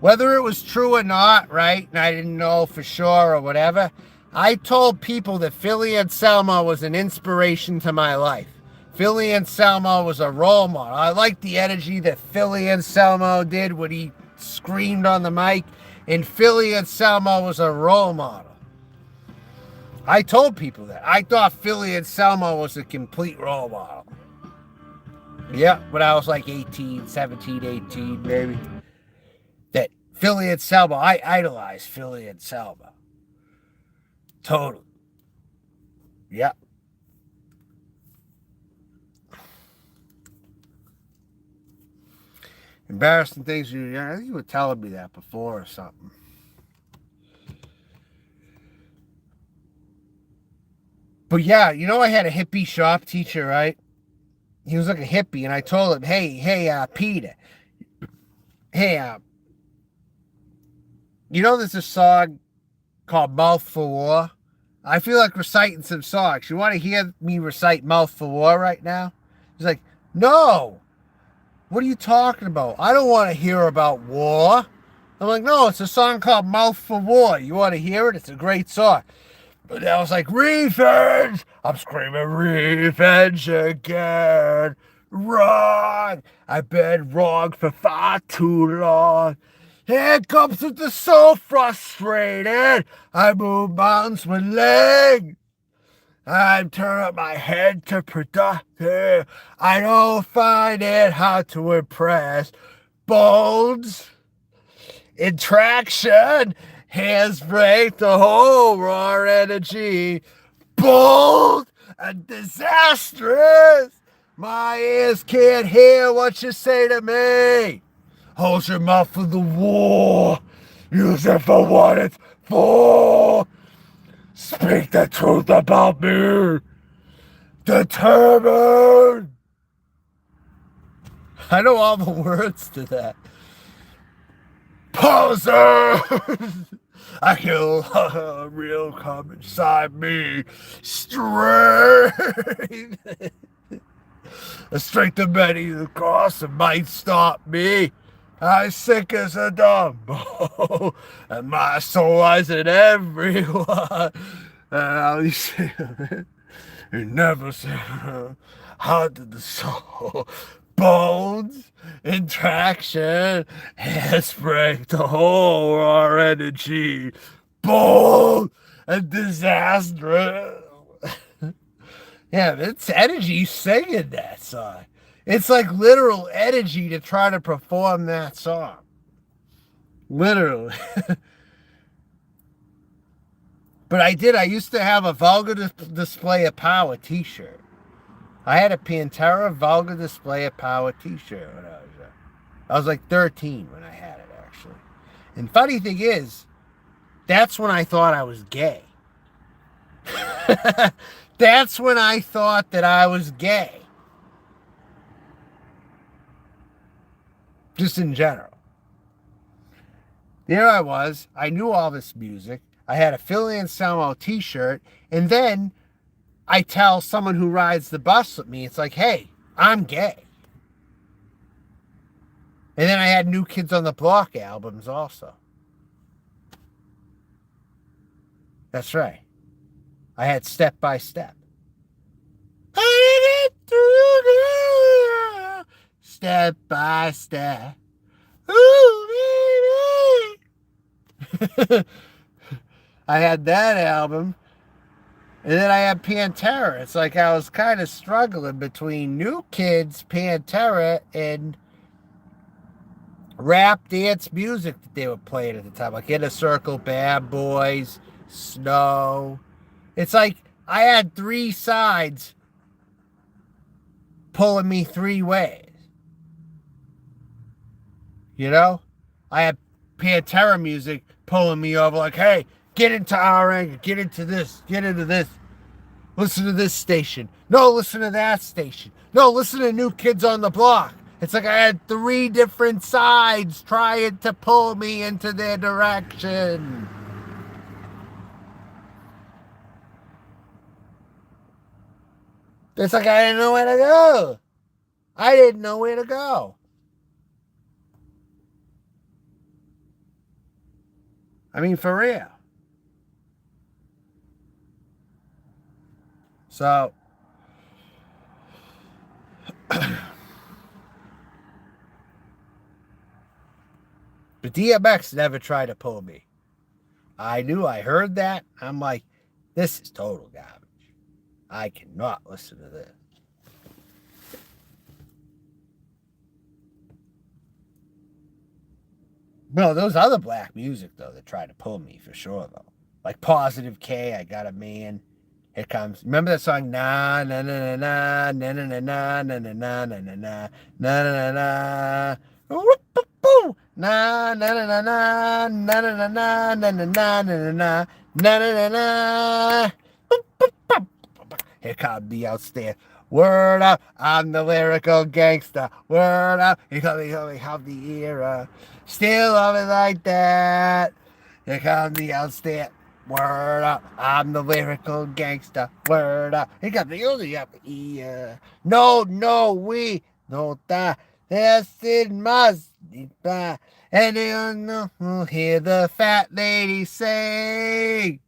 whether it was true or not, right, and I didn't know for sure or whatever, I told people that Philly Anselmo was an inspiration to my life. Philly Anselmo was a role model. I liked the energy that Philly Anselmo did when he screamed on the mic, and Philly Anselmo was a role model. I told people that. I thought Philly Anselmo was a complete role model. Yeah, when I was like 18, 17, 18, maybe. That Philly Anselmo, I idolized Philly Anselmo. Totally. Yeah. Embarrassing things I think you were telling me that before or something. But yeah, you know, I had a hippie shop teacher, right? He was like a hippie, and I told him, hey, Peter, hey, you know there's a song called Mouth for War? I feel like reciting some songs. You want to hear me recite Mouth for War right now? He's like, no. What are you talking about? I don't want to hear about war. I'm like, no, it's a song called Mouth for War. You want to hear it? It's a great song. But I was like, revenge! I'm screaming, revenge again. Wrong! I've been wrong for far too long. Here comes with the so frustrated. I move mountains with legs. I turn up my head to productive. I don't find it hard to impress. Bones in traction. Hands break the whole raw energy. Bold and disastrous. My ears can't hear what you say to me. Hold your mouth for the war. Use it for what it's for. Speak the truth about me. Determined. I know all the words to that. Posers! I feel real come inside me. Strength. The strength of many the cross that might stop me. I sick as a dumbo, and my soul lies in everyone. And I'll say it. You never said how did the soul bones in traction has break the whole raw energy. Bold and disastrous. Yeah, it's energy singing that song. It's like literal energy to try to perform that song. Literally. But I used to have a Vulgar Display of Power t-shirt. I had a Pantera Vulgar Display of Power t-shirt when I was like 13 when I had it, actually. And funny thing is, that's when I thought I was gay. That's when I thought that I was gay. Just in general. There I was. I knew all this music. I had a Philly Anselmo t-shirt. And then I tell someone who rides the bus with me, it's like, hey, I'm gay. And then I had New Kids on the Block albums also. That's right. I had Step by Step. Step by step. Ooh, baby. I had that album. And then I had Pantera. It's like I was kind of struggling between New Kids, Pantera, and rap dance music that they were playing at the time. Like Inner Circle, Bad Boys, Snow. It's like I had three sides pulling me three ways. You know? I had Pantera music pulling me over like, hey, get into our anger, get into this, get into this. Listen to this station. No, listen to that station. No, listen to New Kids on the Block. It's like I had three different sides trying to pull me into their direction. It's like I didn't know where to go. I didn't know where to go. I mean, for real. So, but DMX never tried to pull me. I heard that. I'm like, this is total garbage. I cannot listen to this. No, those other black music, though, that tried to pull me for sure, though. Like Positive K, I Got a Man. Here comes. Remember that song? Na na na na na na na na na na na na na na na na na. Na na na na na na na na na na na na na na na na na. Here comes the outstanding. Word up, I'm the lyrical gangster. Word up, you got me have the era. Still love it like that. Here comes the outstanding. Word up, I'm the lyrical gangster. Word up, he got the only up here. No, we don't die. Yes, it must be bad. And you know, hear the fat lady say,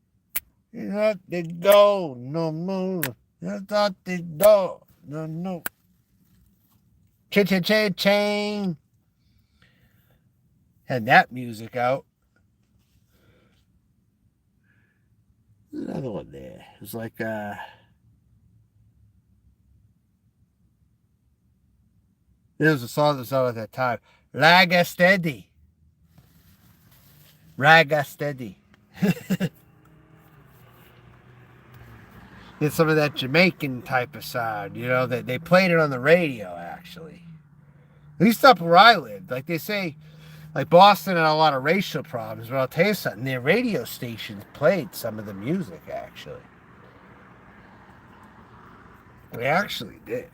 "Let it go, no more. Let it go, no." Chain. Had that music out. Another one there. It was like there was a song that was out at that time. Raga Steady. It's some of that Jamaican type of sound, you know, that they played it on the radio actually. At least up where I lived. Like they say, like Boston had a lot of racial problems, but I'll tell you something, their radio stations played some of the music actually. They actually did.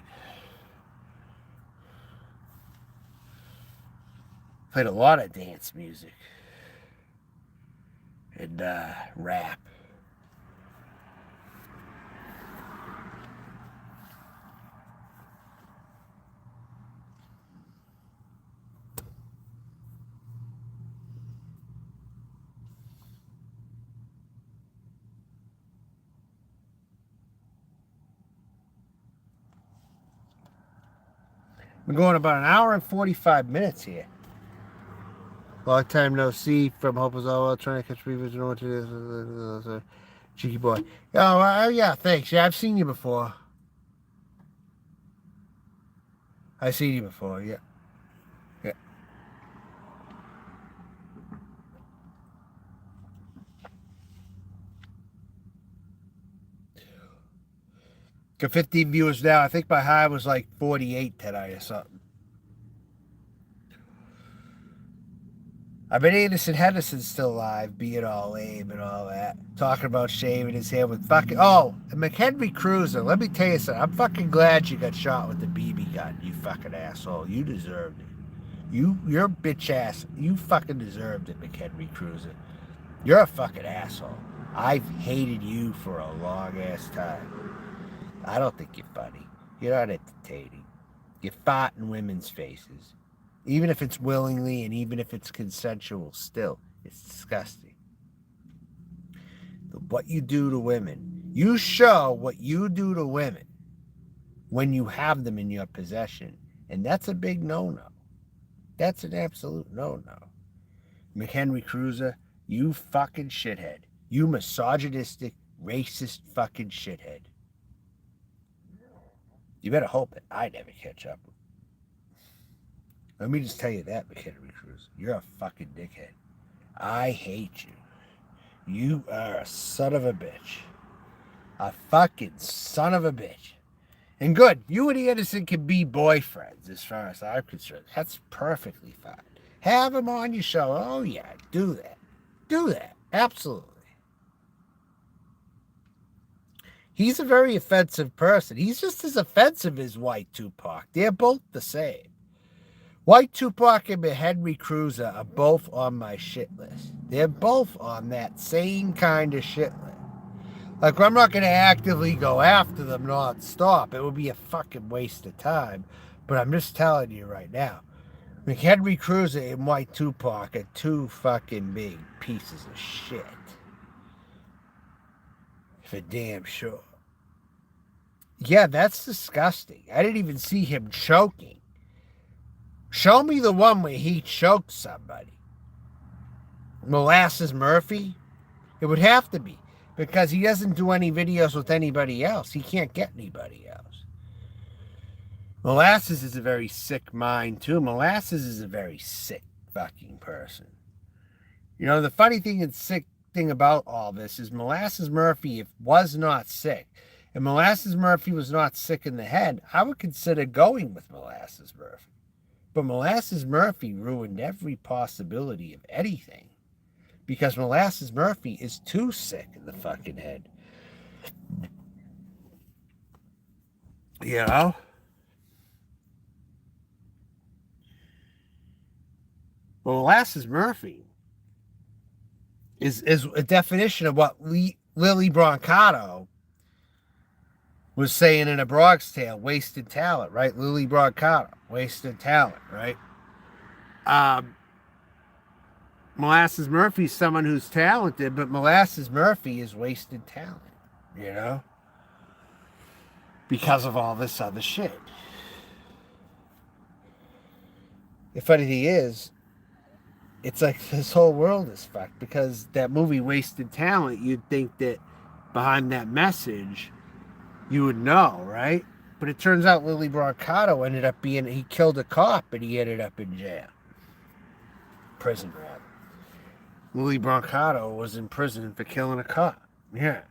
Played a lot of dance music and rap. We're going about an hour and 45 minutes here. Long time no see from Hope is all well. Trying to catch previous know what to do. Cheeky boy. Oh, yeah, thanks. Yeah, I've seen you before. I've seen you before, yeah. Yeah. Got 15 viewers now. I think my high was like 48 today or something. I bet Anderson Henderson's still alive, being all lame and all that. Talking about shaving his hair with fucking... Oh, and McHenry Cruiser, let me tell you something. I'm fucking glad you got shot with the BB gun, you fucking asshole. You deserved it. You're bitch ass. You fucking deserved it, McHenry Cruiser. You're a fucking asshole. I've hated you for a long ass time. I don't think you're funny. You're not entertaining. You fart in women's faces. Even if it's willingly and even if it's consensual, still, it's disgusting. What you do to women. You show what you do to women when you have them in your possession. And that's a big no-no. That's an absolute no-no. McHenry Cruiser, you fucking shithead. You misogynistic, racist fucking shithead. You better hope that I never catch up. Let me just tell you that, McHenry Cruz. You're a fucking dickhead. I hate you. You are a son of a bitch. A fucking son of a bitch. And good, you and Anderson can be boyfriends as far as I'm concerned. That's perfectly fine. Have him on your show. Oh, yeah, do that. Do that. Absolutely. He's a very offensive person. He's just as offensive as White Tupac. They're both the same. White Tupac and Henry Cruiser are both on my shit list. They're both on that same kind of shit list. Like, I'm not going to actively go after them non-stop. It would be a fucking waste of time. But I'm just telling you right now. McHenry Cruiser and White Tupac are two fucking big pieces of shit. For damn sure. Yeah, that's disgusting. I didn't even see him choking. Show me the one where he choked somebody. Molasses Murphy? It would have to be. Because he doesn't do any videos with anybody else. He can't get anybody else. Molasses is a very sick mind, too. Molasses is a very sick fucking person. You know, the funny thing and sick thing about all this is Molasses Murphy was not sick. If Molasses Murphy was not sick in the head, I would consider going with Molasses Murphy. But Molasses Murphy ruined every possibility of anything. Because Molasses Murphy is too sick in the fucking head. You know? Well, Molasses Murphy is a definition of what Lily Brancato was saying in A Bronx Tale, wasted talent, right? Lily Brancato, wasted talent, right? Molasses Murphy's someone who's talented, but Molasses Murphy is wasted talent, you know? Because of all this other shit. The funny thing is, it's like this whole world is fucked because that movie Wasted Talent, you'd think that behind that message, you would know, right? But it turns out Lily Brancato ended up he killed a cop, but he ended up in jail. Prison, rather. Lily Brancato was in prison for killing a cop. Yeah.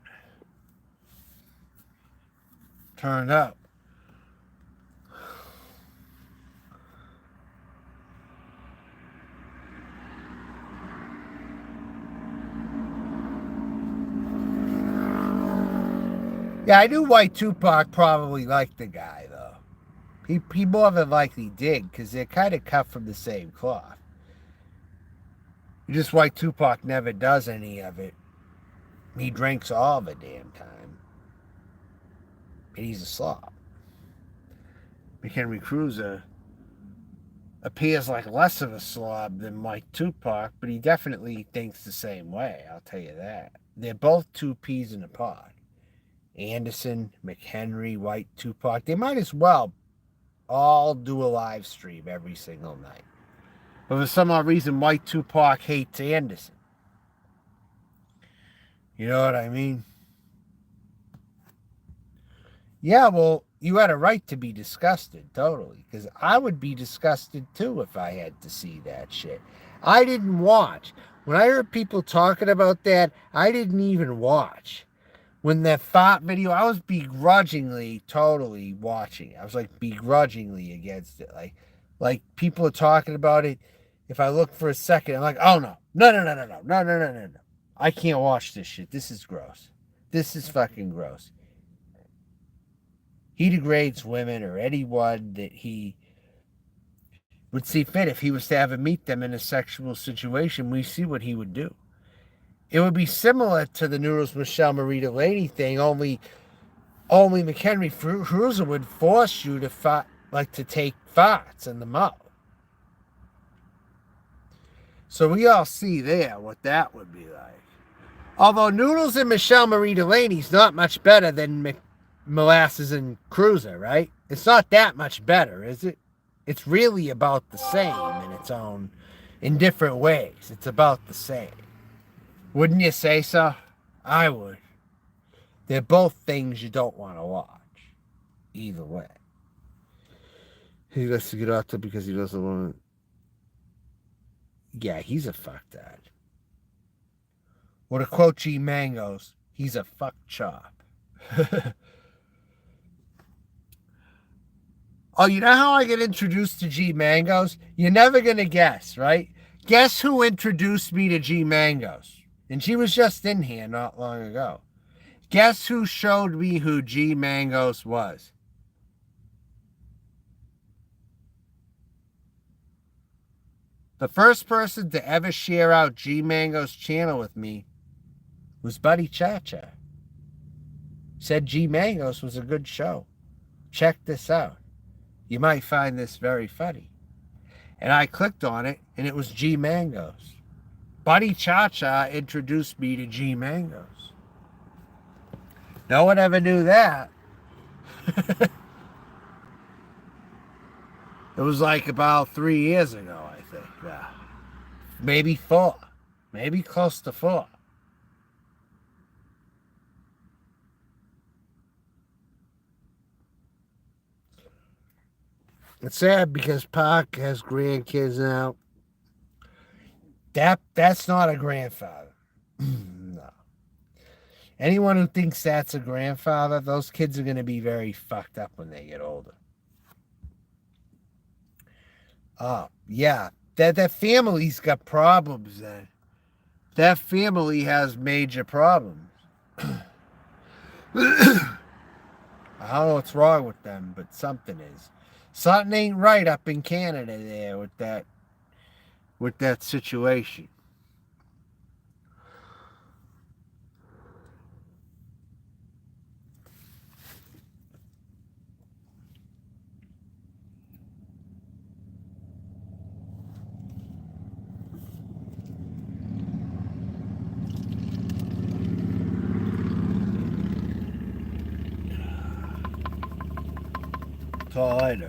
Turned out. Yeah, I knew White Tupac probably liked the guy, though. He more than likely did, because they're kind of cut from the same cloth. Just White Tupac never does any of it. He drinks all the damn time. And he's a slob. McHenry Cruiser appears like less of a slob than White Tupac, but he definitely thinks the same way, I'll tell you that. They're both two peas in a pod. Anderson, McHenry, White Tupac, they might as well all do a live stream every single night. But for some odd reason, White Tupac hates Anderson. You know what I mean? Yeah, well, you had a right to be disgusted, totally. Because I would be disgusted too if I had to see that shit. I didn't watch. When I heard people talking about that, I didn't even watch. When that fart video, I was begrudgingly totally watching it. I was like begrudgingly against it. Like people are talking about it. If I look for a second, I'm like, oh no. No. I can't watch this shit. This is gross. This is fucking gross. He degrades women or anyone that he would see fit. If he was to ever meet them in a sexual situation, we see what he would do. It would be similar to the Noodles Michelle Marie Delaney thing, only McHenry Cruiser would force you to take farts in the mouth. So we all see there what that would be like. Although Noodles and Michelle Marie Delaney's not much better than Molasses and Cruiser, right? It's not that much better, is it? It's really about the same in different ways. It's about the same. Wouldn't you say so? I would. They're both things you don't want to watch. Either way. He lets to get out there because he doesn't want to. Yeah, he's a fucktard. Or to quote G Mangos, he's a fuck chop. Oh, you know how I get introduced to G Mangos? You're never going to guess, right? Guess who introduced me to G Mangos? And she was just in here not long ago. Guess who showed me who G Mangos was? The first person to ever share out G Mango's channel with me was Buddy Cha-Cha. Said G Mangos was a good show. Check this out. You might find this very funny. And I clicked on it, and it was G Mangoes. Buddy Cha-Cha introduced me to G Mangoes. No one ever knew that. It was like about 3 years ago, I think. Yeah. Maybe 4. Maybe close to 4. It's sad because Park has grandkids now. That's not a grandfather. No. Anyone who thinks that's a grandfather, those kids are going to be very fucked up when they get older. Oh, yeah. That family's got problems then. That family has major problems. I don't know what's wrong with them, but something is. Something ain't right up in Canada there with that situation. That's all I know.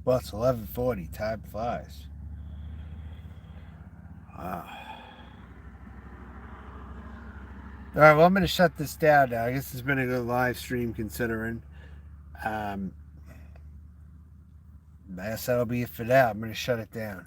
Well, it's 11:40. Time flies. Wow. All right, well, I'm going to shut this down now. I guess it's been a good live stream considering. I guess that'll be it for now. I'm going to shut it down.